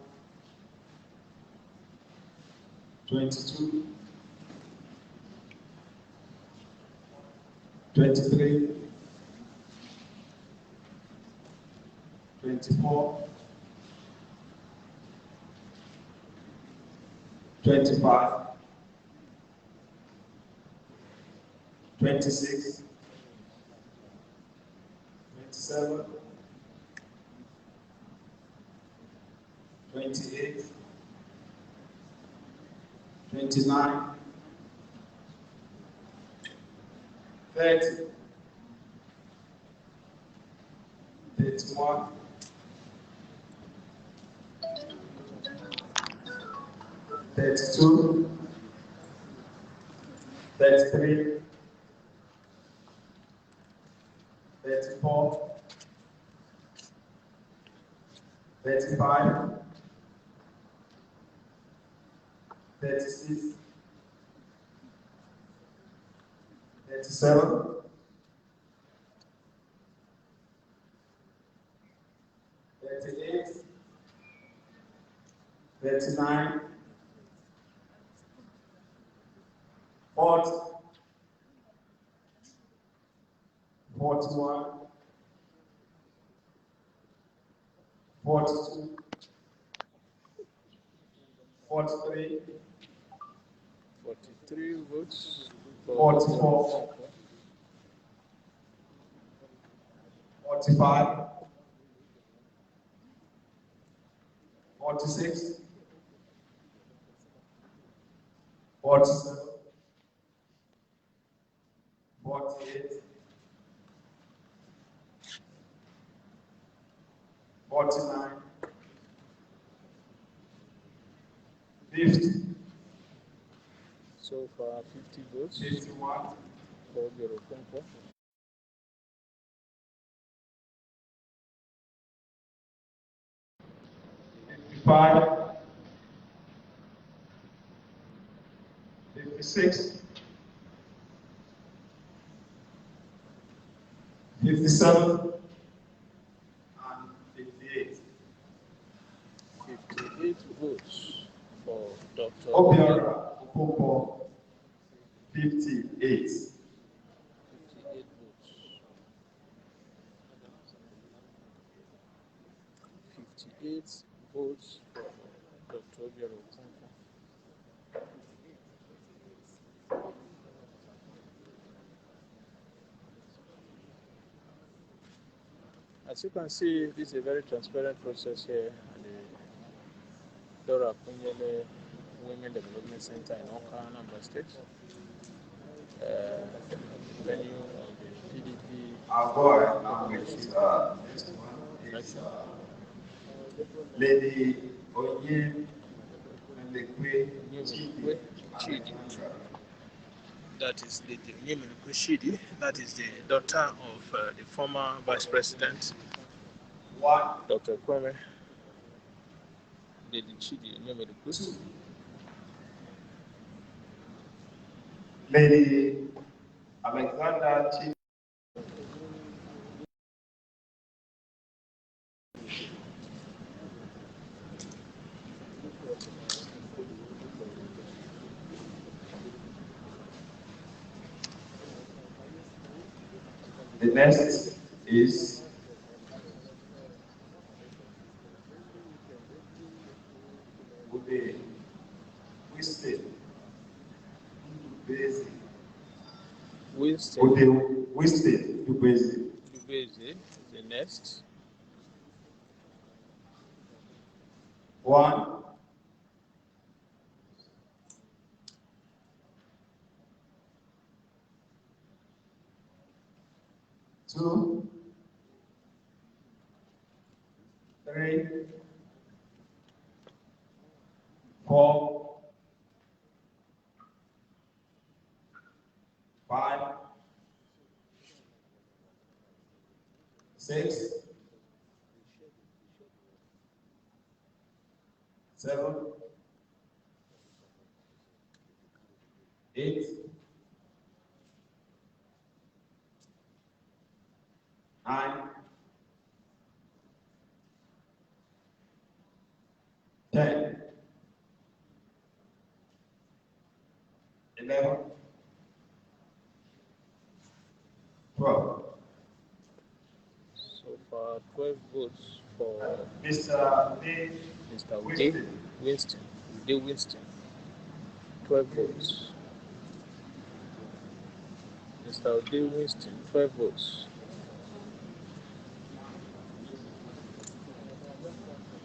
22, 23, 24, 25, 26, 27, 28, 29, 30, 31, 32, 33, 34, 35, 36, 37, 38, 39, 40, 41, 42, 43, 43 votes. 44, 45, 46, 47, 48, 49, 50, So far, 50 votes 51, for Dora Akunyili. 55, 56, 57, and 58. 58 votes for Dr. Obiora Okonkwo, 58. 58 votes. 58 votes for Dr. Dora Akunyili. As you can see, this is a very transparent process here at the Dora Akunyili Women Development Center in Awka, Anambra State. Venue of the PDP. I'll go ahead now with next one is Lady Onye Chidi. That is Lady Onyemaechi Chidi. That is the daughter of the former Vice President, One, Dr. Kwame. Lady Chidi Onyemaechi. Lady Alexander Chidi. The next is Ube Winston Ubezi. Winston Ube Winston Ubezi. Ubeze, the next. One, two, three, four, 5, 6, 7, 8, 9, 10, 11, 12. So far, 12 votes for Mr. Lee Mr. Winston. Winston. 12 votes. Mr. Winston, 12 votes.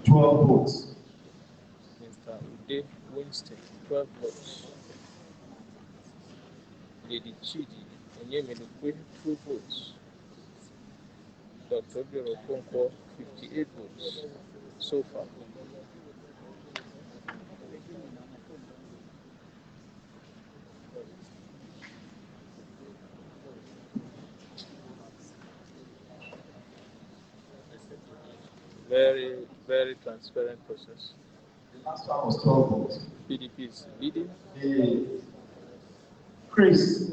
12 votes. Mr. Winston, 12 votes. Lady Chidi Onyemaechi, 2 votes. Dr. Dora Akunyili, 58 votes so far. Very, very transparent process. The last one was 12 votes. PDP is leading. The Chris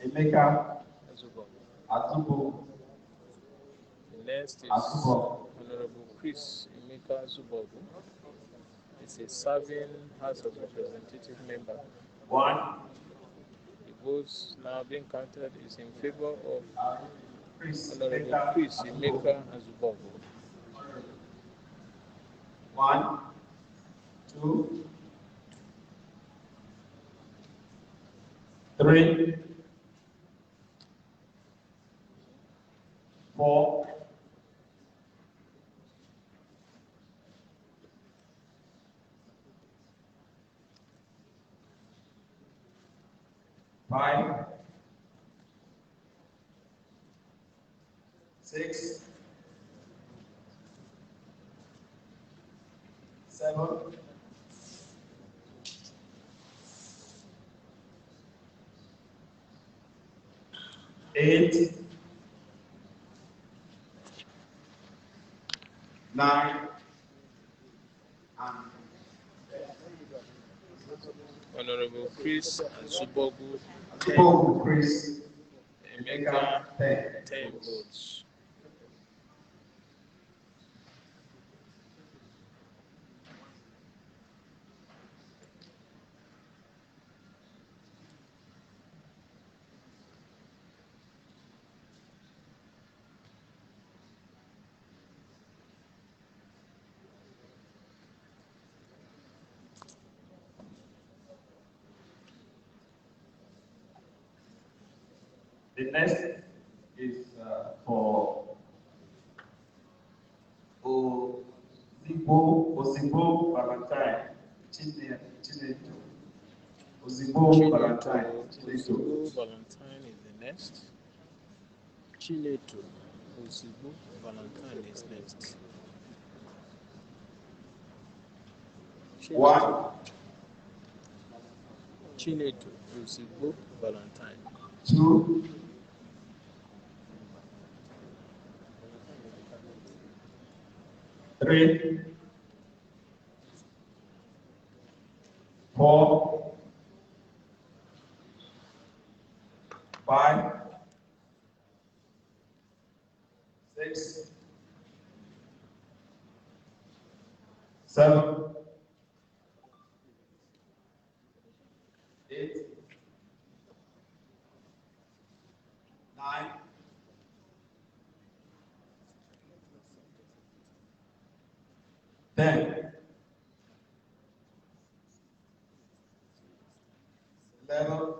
Emeka Azubo. Azubo. The next is Azubo. Honorable Chris Emeka Azubo. It's a serving House of Representative member. One, The votes now being counted is in favor of Honorable Chris Emeka Azubogo. 1, 2, 3, 4, 5, 6, 7, 8, 9, and Honorable Chris Azubogo, 10. Azubogo Chris Emeka, 10. 10 votes. The next is for Ozigbo Valentine Chinedu. Ozigbo Valentine Ozigbo Valentine is the next. Chileto. Ozigbo Valentine is next. One, Chileto. Ozigbo Valentine. 2, 3, 4, 5, 6, 7, 8, 9, 10, 11,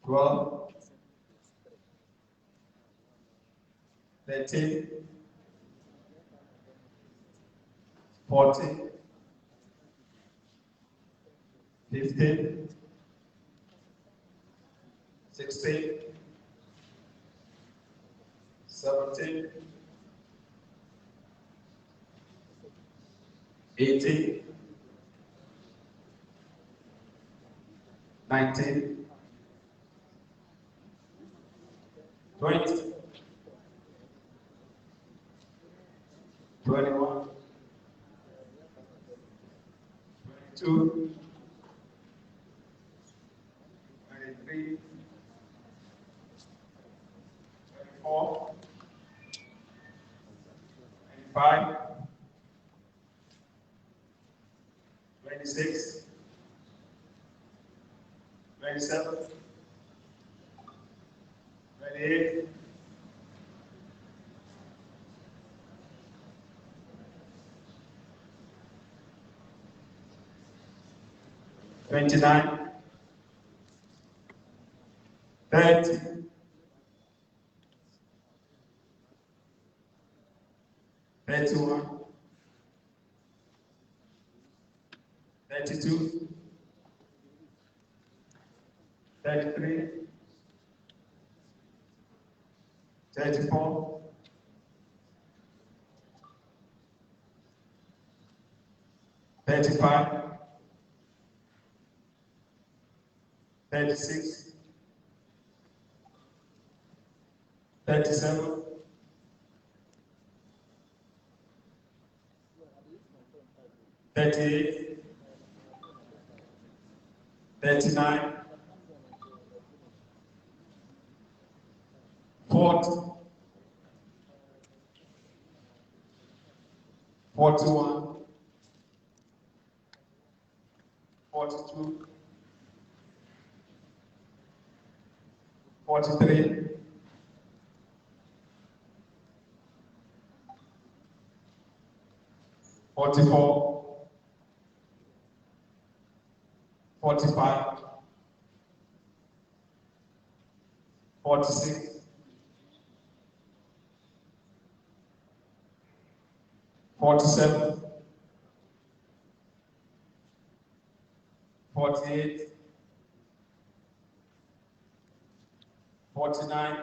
12, 13, 14, 15, 16, 17, 18, 19, 20, 21, 22, 23, 24, 25, 26, 27, 28, 29, 30, 31, 32, 33, 34, 35, 36, 37, 38, 39, 40, 41, 42, 43, 44, 45, 46, 47, 48, 49,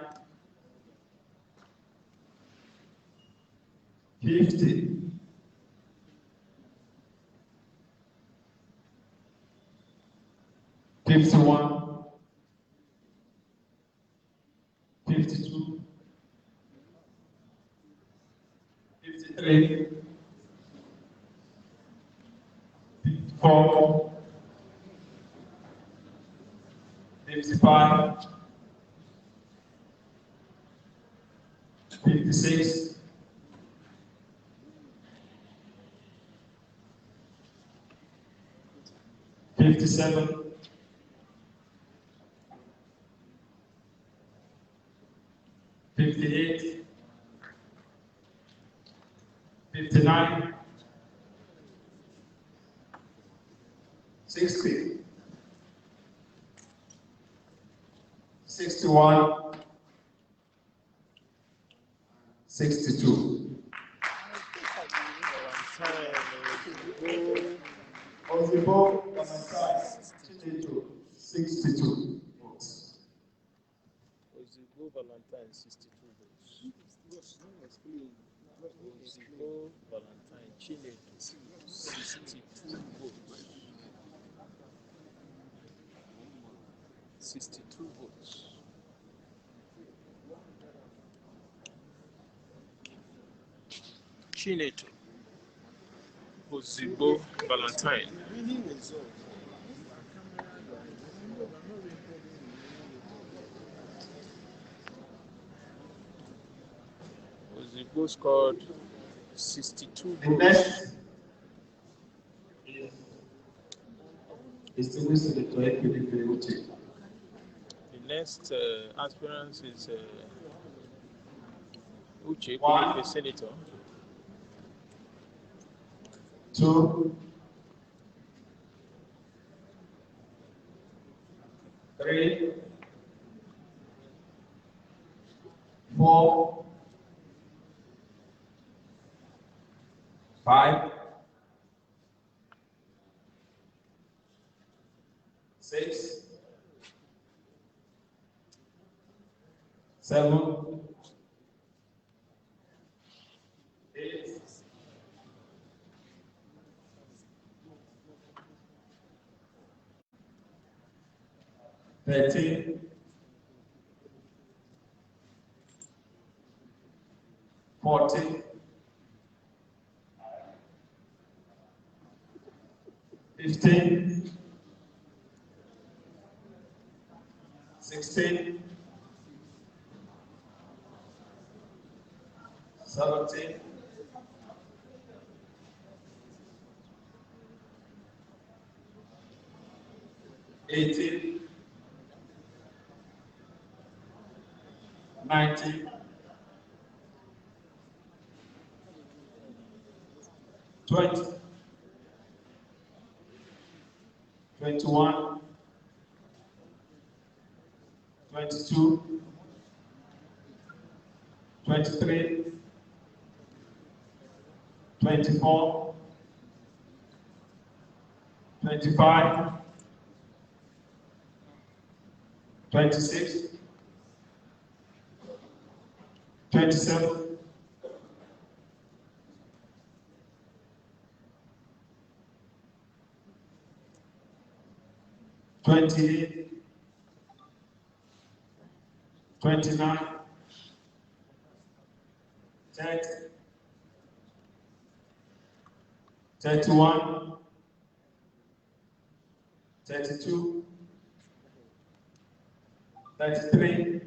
50, 51, 52, 53, 54, 55, 56, 57, 58, 59, 60, 61, 62. Ozibo Valentine, 62 votes. Ozigbo Valentine, 62 votes. Ozigbo Valentine, Chinedu, 62 votes. 62 votes. Chinedu, Ozigbo Valentine. Ozigbo scored 62 The votes. next is distinguished senator PDP Uche. The next aspirant is Uche, One. PDP senator. 2, 3, 4, 5, 6, 7, 8, 13, 14, 15, 16, 17, 18, 19, 20, 21, 22, 23, 24, 25, 26, 27, 28, 29, 30, 31, 32, 33,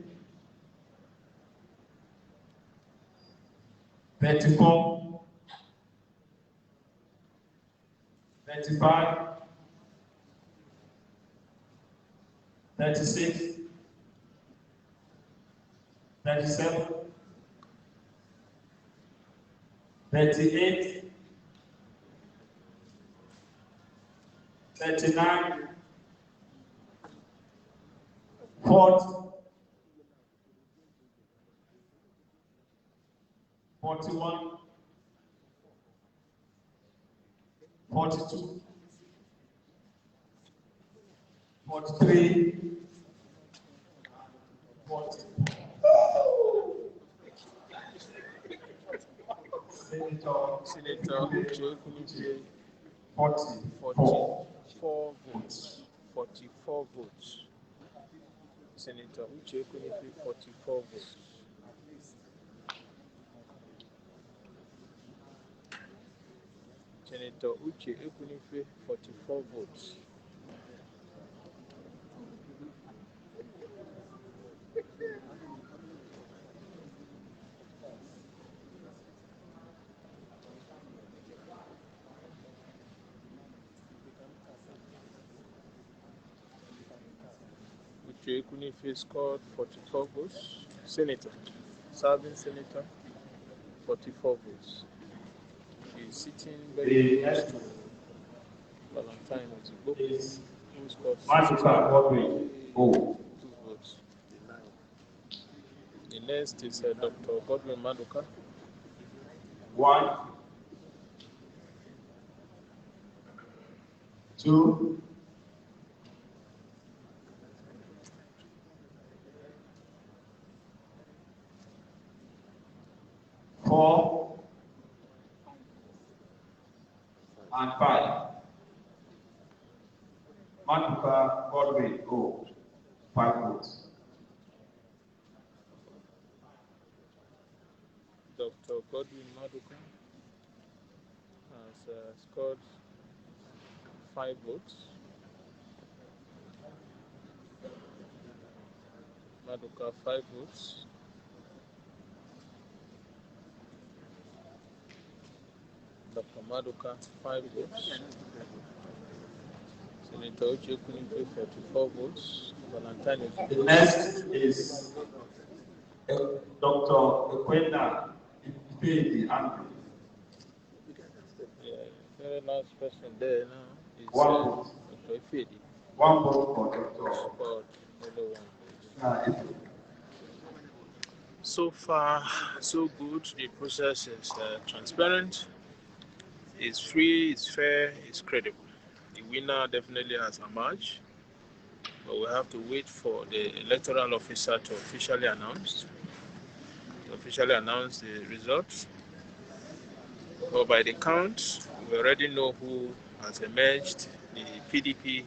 34, 35, 36, 37, 38, 39, 40, 41, 42, 43, 40. Senator Uche Ekwunife, 44. 44 votes. 44 votes. Senator Uche Ekwunife, 44 votes. Senator Uche Ekwunife, 44 votes. Uche Ekwunife scored 44 votes. Senator, serving senator, 44 votes. He is sitting very close to Valentine Ozigbo, who scored 2 votes. The next is Dr. Godwin Maduka. 1, 2, 4, and 5. Maduka Godwin, 5 votes. Dr. Godwin Maduka has scored 5 votes. Maduka, 5 votes. Dr. Maduka, 5 votes. Senator Uche Ekwunife, 44 votes. Valentine The next is Dr. Ekwena Ifedi Andrew. Yeah, very last person there now is 1 vote. Dr. Ifedi. 1 vote for Dr. Scored only 1 vote. Ifedi. So far, so good. The process is transparent, it's free, it's fair, it's credible. The winner definitely has emerged, but we have to wait for the electoral officer to officially announce the results. But by the count, we already know who has emerged, the PDP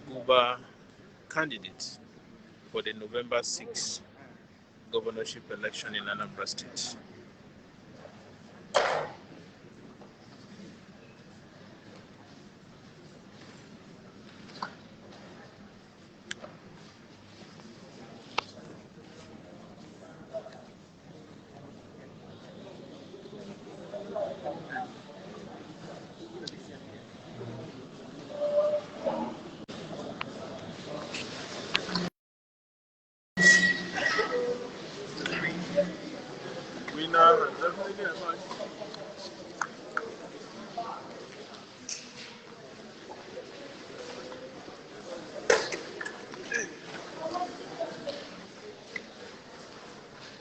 Guber candidate for the November 6th governorship election in Anambra State. Winner has definitely emerged.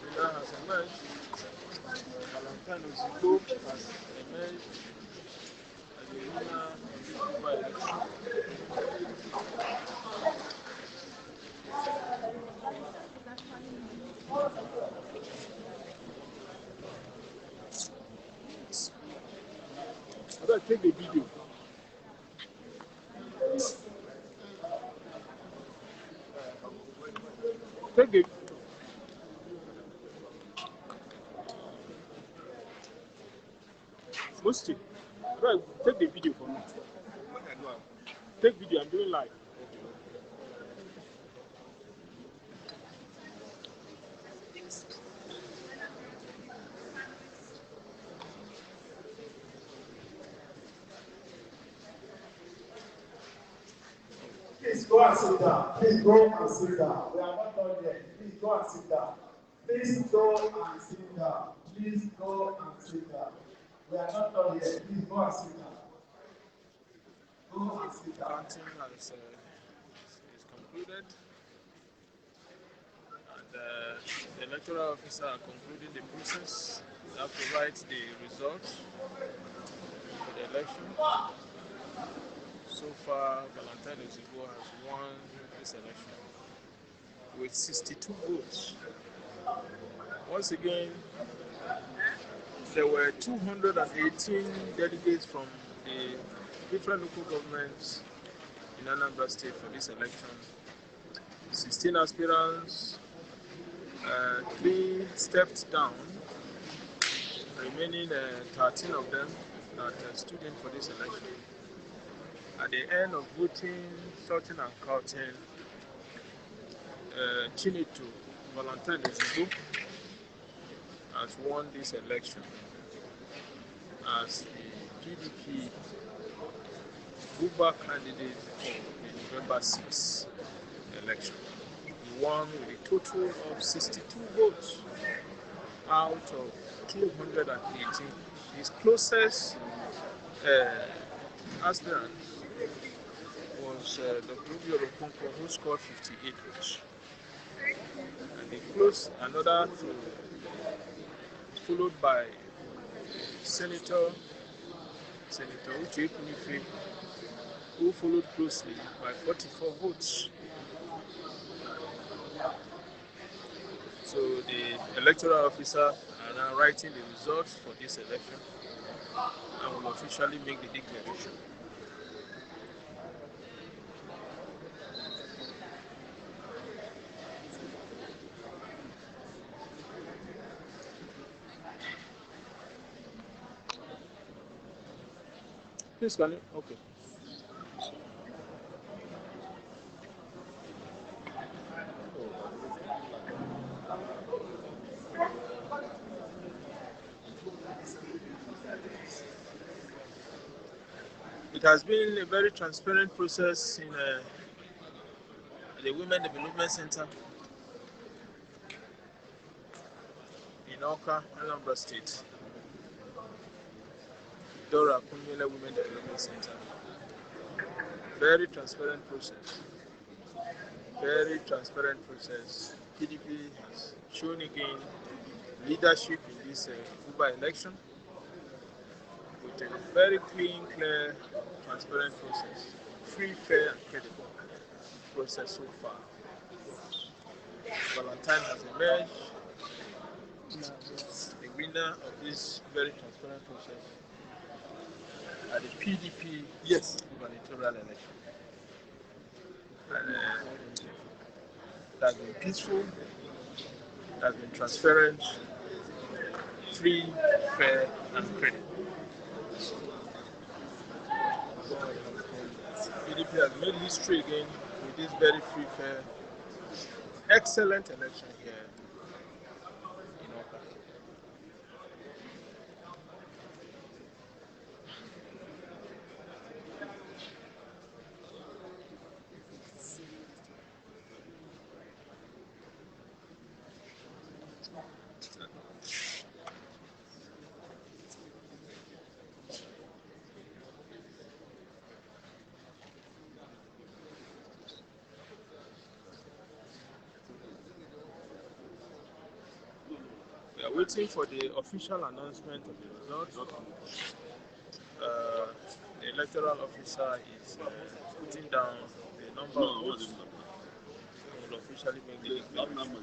Winner has emerged. Valentine Ozigbo has emerged as the winner of this Guber election. I better take the video. Take the Musti. Right, take the video for me. Take video, I'm doing live. Please go and sit down. Please go and sit down. We are not done yet. Please go and sit down. Please go and sit down. Please go and sit down. We are not done yet. Please go and sit down. Go and sit down. Counting is concluded, and the electoral officer are concluding the process. That provides the results for the election. So far, Valentine Ozigbo has won this election with 62 votes. Once again, there were 218 delegates from the different local governments in Anambra State for this election. 16 aspirants, 3 stepped down, remaining 13 of them that stood in for this election. At the end of voting, sorting and counting, Chinito Valentine Ozigbo has won this election as the PDP Guber candidate for the November 6th election. He won with a total of 62 votes out of 218. His closest aspirant was Dr. Okonkwo, who scored 58 votes. And they close another two, followed by Senator Uche Kunife, who followed closely by 44 votes. So the electoral officer are now writing the results for this election and will officially make the declaration. Please, can you? Okay. It has been a very transparent process in the Women Development Center in Awka, Anambra State. Dora Akunyili Women Development Center. Very transparent process. Very transparent process. PDP has shown again leadership in this Guber election with a very clean, clear, transparent process. Free, fair, and credible process so far. Valentine has emerged the winner of this very transparent process at the PDP gubernatorial election. And it has been peaceful, it has been transparent, free, fair, and credible. PDP has made history again with this very free, fair, excellent election here in Awka. We are waiting for the official announcement of the results. The electoral officer is putting down the number of votes and will officially make the declaration.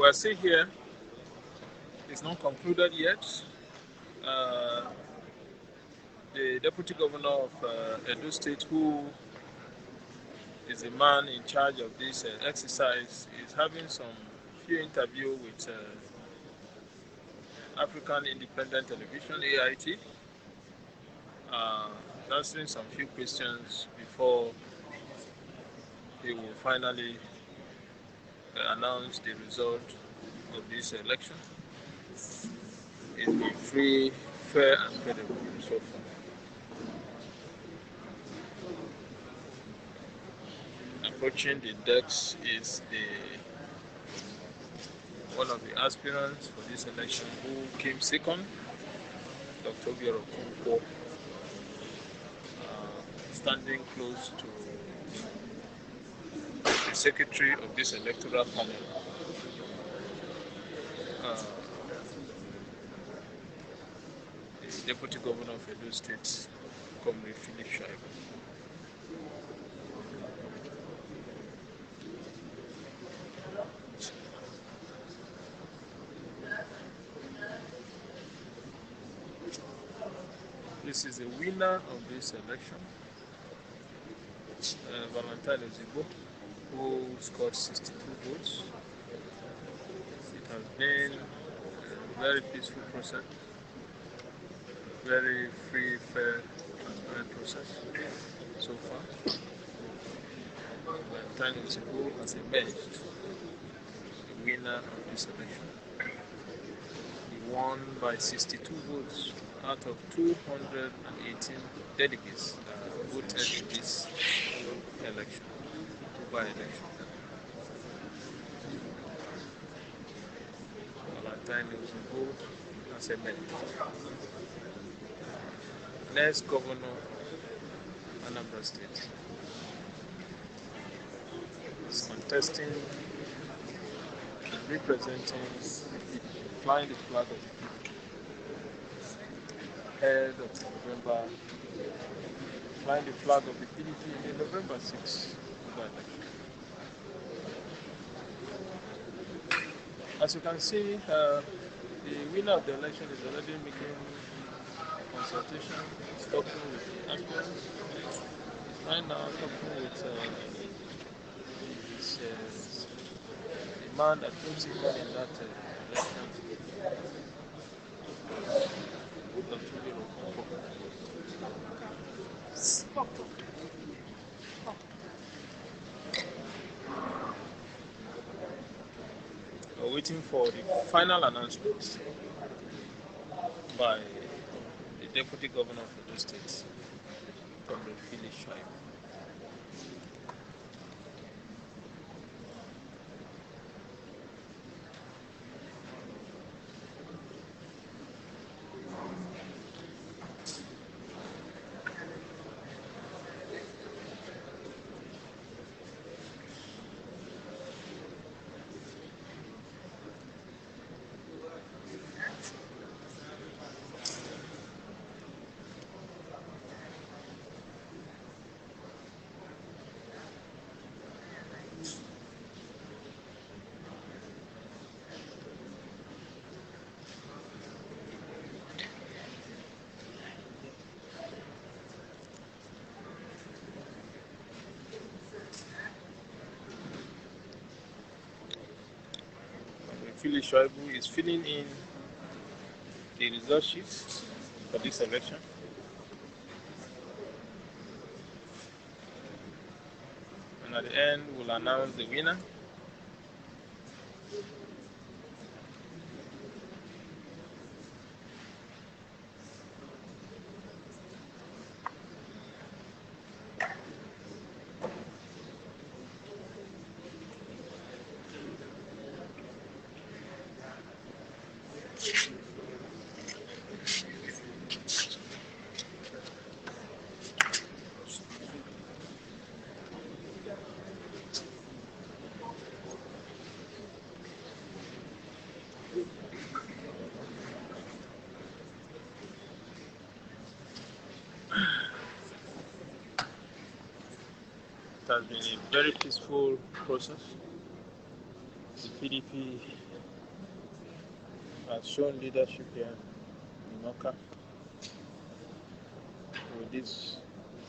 We are still here. It's not concluded yet. The Deputy Governor of Edo State, who is the man in charge of this exercise, is having some few interviews with African Independent Television, AIT, answering some few questions before he will finally announce the result of this election. It's been free, fair, and credible so far. Approaching the decks is one of the aspirants for this election who came second, Dr. Dora Akunyili, standing close to the secretary of this electoral panel, the Deputy Governor of Edo State, Comrade Philip Shaibu. This is the winner of this election, Valentine Ozigbo, who scored 62 votes. It has been a very peaceful process, very free, fair, transparent process so far. Valentine Ozigbo has emerged the winner of this election. He won by 62 votes out of 218 delegates voted in this election, by-election. Valentine Ozigbo has emerged. Next governor, Anambra State, is contesting and representing, flying the flag of the people ahead of November, flying the flag of the PDP in the November 6th election. As you can see, the winner of the election is already making consultation, he's talking with the aspirants. He's right now talking with the man that came second in that election. We're waiting for the final announcement by the Deputy Governor of Edo State, Comrade Philip Shaibu. Philip Shaibu is filling in the result sheets for this election. And at the end, we'll announce the winner. It has been a very peaceful process. The PDP has shown leadership here in Awka with this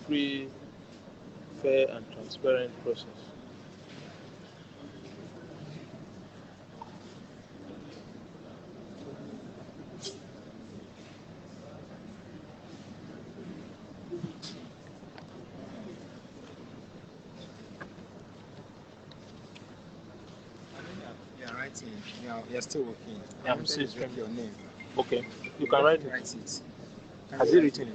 free, fair, and transparent process. You're writing. You're still working. Yeah, I'm still writing your name. Okay, you can write it. Write it. Has he written it?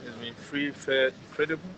It's been free, fair, credible.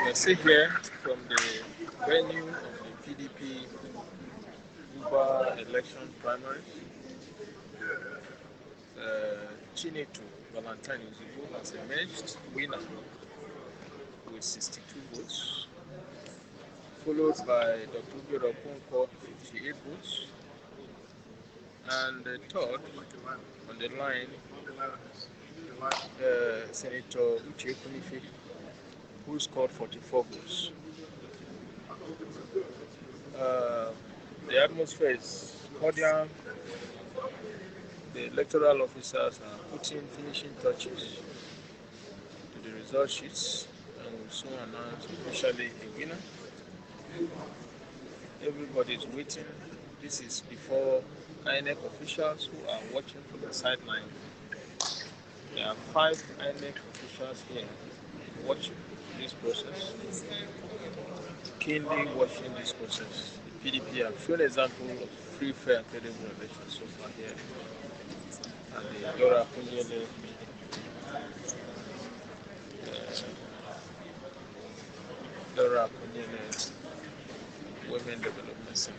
We're still here from the venue of the PDP Guber election primaries. Chinedu Valentine Uzugu has emerged winner with 62 votes, followed by Dr. Dora Akunyili 58 votes, and third on the line, Senator Uche, who scored 44 votes. The atmosphere is cordial. The electoral officers are putting finishing touches to the result sheets and will soon announce officially a winner. Everybody is waiting. This is before INEC officials who are watching from the sideline. There are 5 INEC officials here watching this process, keenly watching this process. The PDP have shown example of free, fair, and credible elections so far here. And the Dora Akunyili Women Development Center.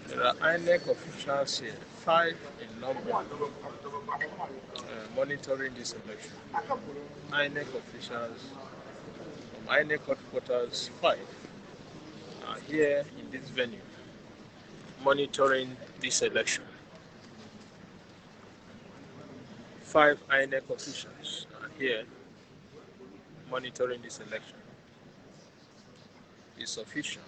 There are INEC officials here, 5 in number, monitoring this election. INEC officials from INEC headquarters, 5, are here in this venue, monitoring this election. 5 INEC officials are here monitoring this election. It's official.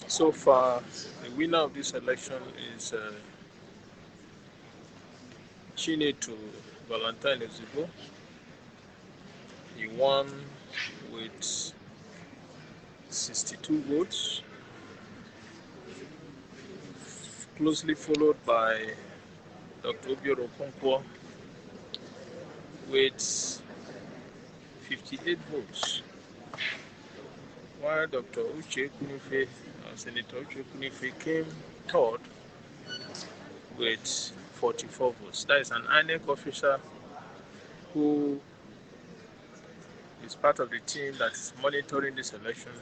So far, the winner of this election is Chinedu Valentine Ezigbo. He won with 62 votes, closely followed by Dr. Dora Akunyili with 58 votes, while Dr. Senator Uche Kunife came third with 44 votes. That is an INEC official who is part of the team that is monitoring this election.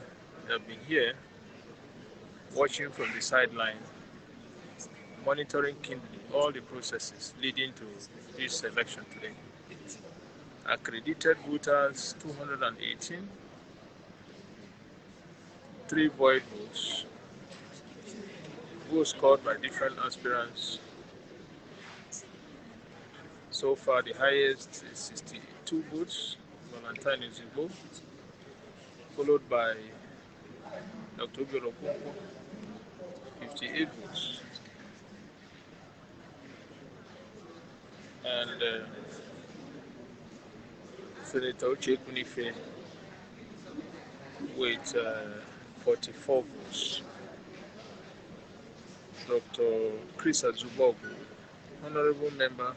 They have been here watching from the sideline, monitoring keenly all the processes leading to this election today. Accredited voters 218, 3 void votes, votes scored by different aspirants. So far, the highest is 62 votes, Valentine Ezigbo, followed by Dr. Dora Akunyili, 58 votes. And Senator Uche Kunife with 44 votes. Dr. Chris Azubogu, honorable member,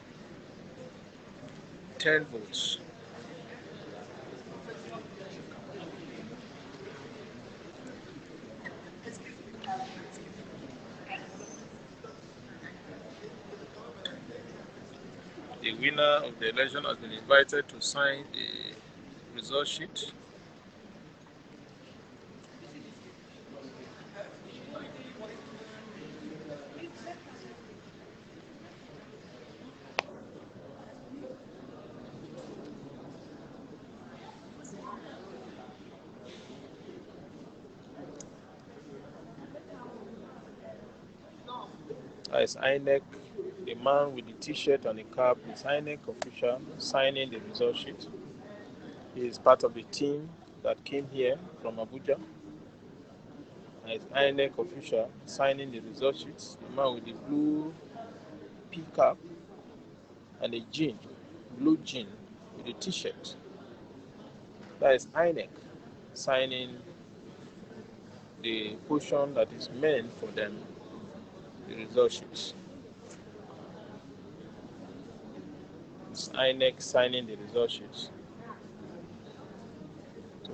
10 votes. The winner of the election has been invited to sign the result sheet. That is INEC. The man with the T-shirt and the cap is INEC official signing the result sheet. He is part of the team that came here from Abuja. And it's INEC official signing the result sheets. The man with the blue P cap and a blue jean with a T-shirt. That is INEC signing the portion that is meant for them, the result sheets. It's INEC signing the result sheets to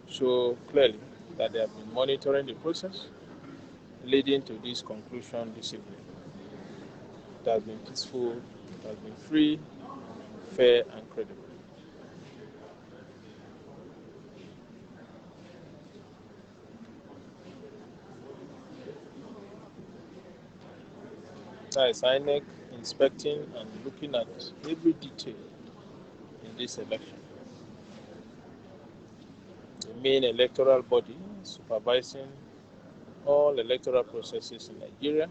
show clearly that they have been monitoring the process leading to this conclusion this evening. It has been peaceful, it has been free, fair, and credible. That is INEC inspecting and looking at every detail in this election. The main electoral body supervising all electoral processes in Nigeria.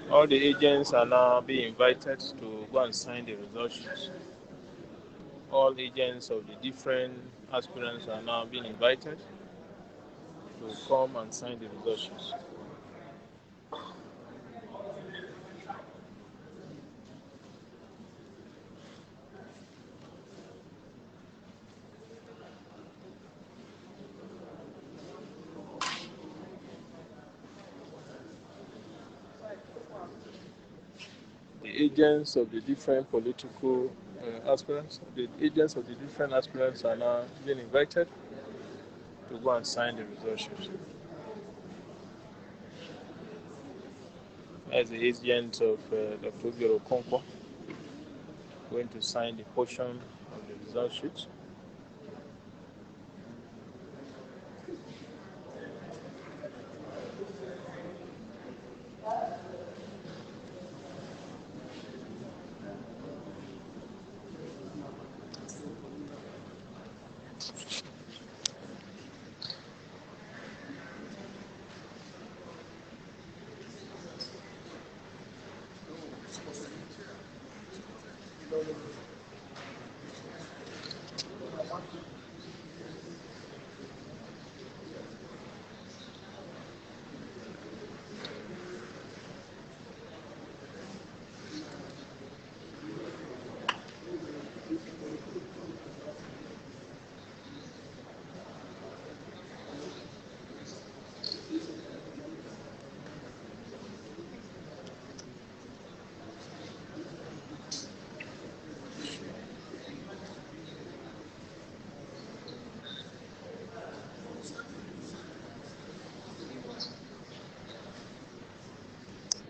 All the agents are now being invited to go and sign the result sheets. All agents of the different aspirants are now being invited to come and sign the result sheets. The agents of the different political aspirants, the agents of the different aspirants are now being invited to go and sign the result sheets. As the agent of Dr. Dora Akunyili going to sign the portion of the result sheet.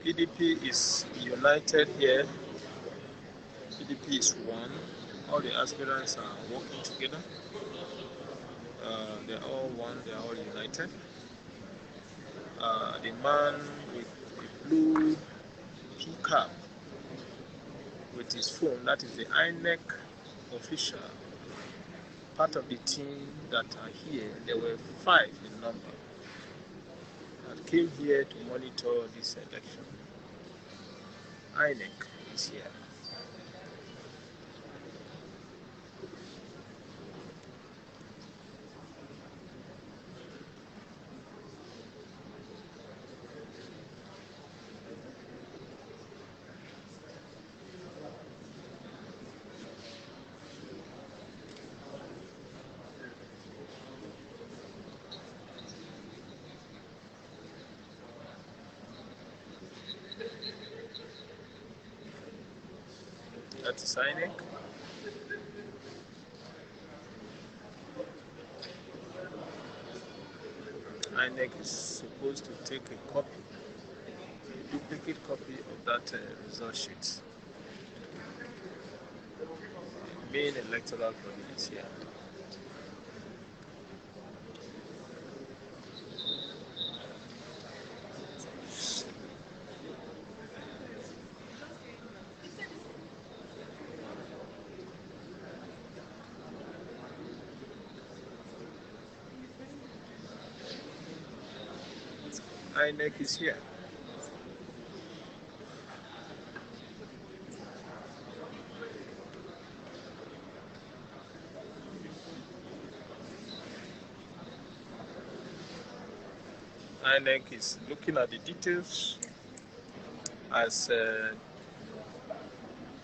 PDP is united here. PDP is one. All the aspirants are working together. They're all one. They're all united. The man with the blue key cap with his phone, that is the INEC official, part of the team that are here. There were 5 in number that came here to monitor this election. INEC is here. That is INEC. INEC is supposed to take a copy, a duplicate copy of that result sheet. The main electoral body is here. INEC is here. INEC is looking at the details as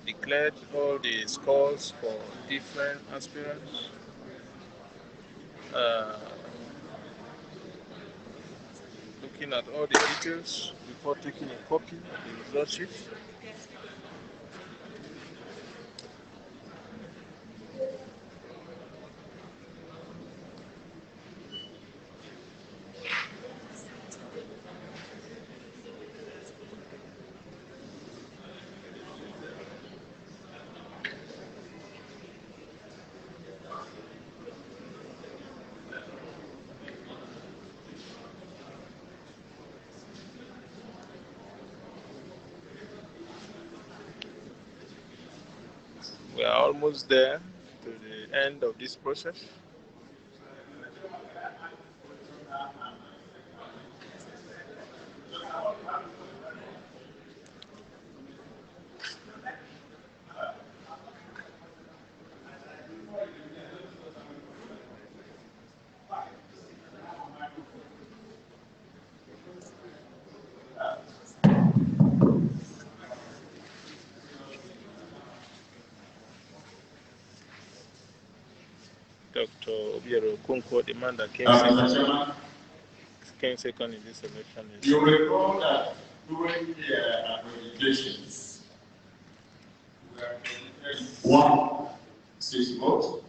declared all the scores for different aspirants. Looking at all the details before taking a copy of the result sheet. We are almost there to the end of this process. Dr. Obiero Kunko, the man that came second in this election. You recall that during the administrations, we are 1 6 votes.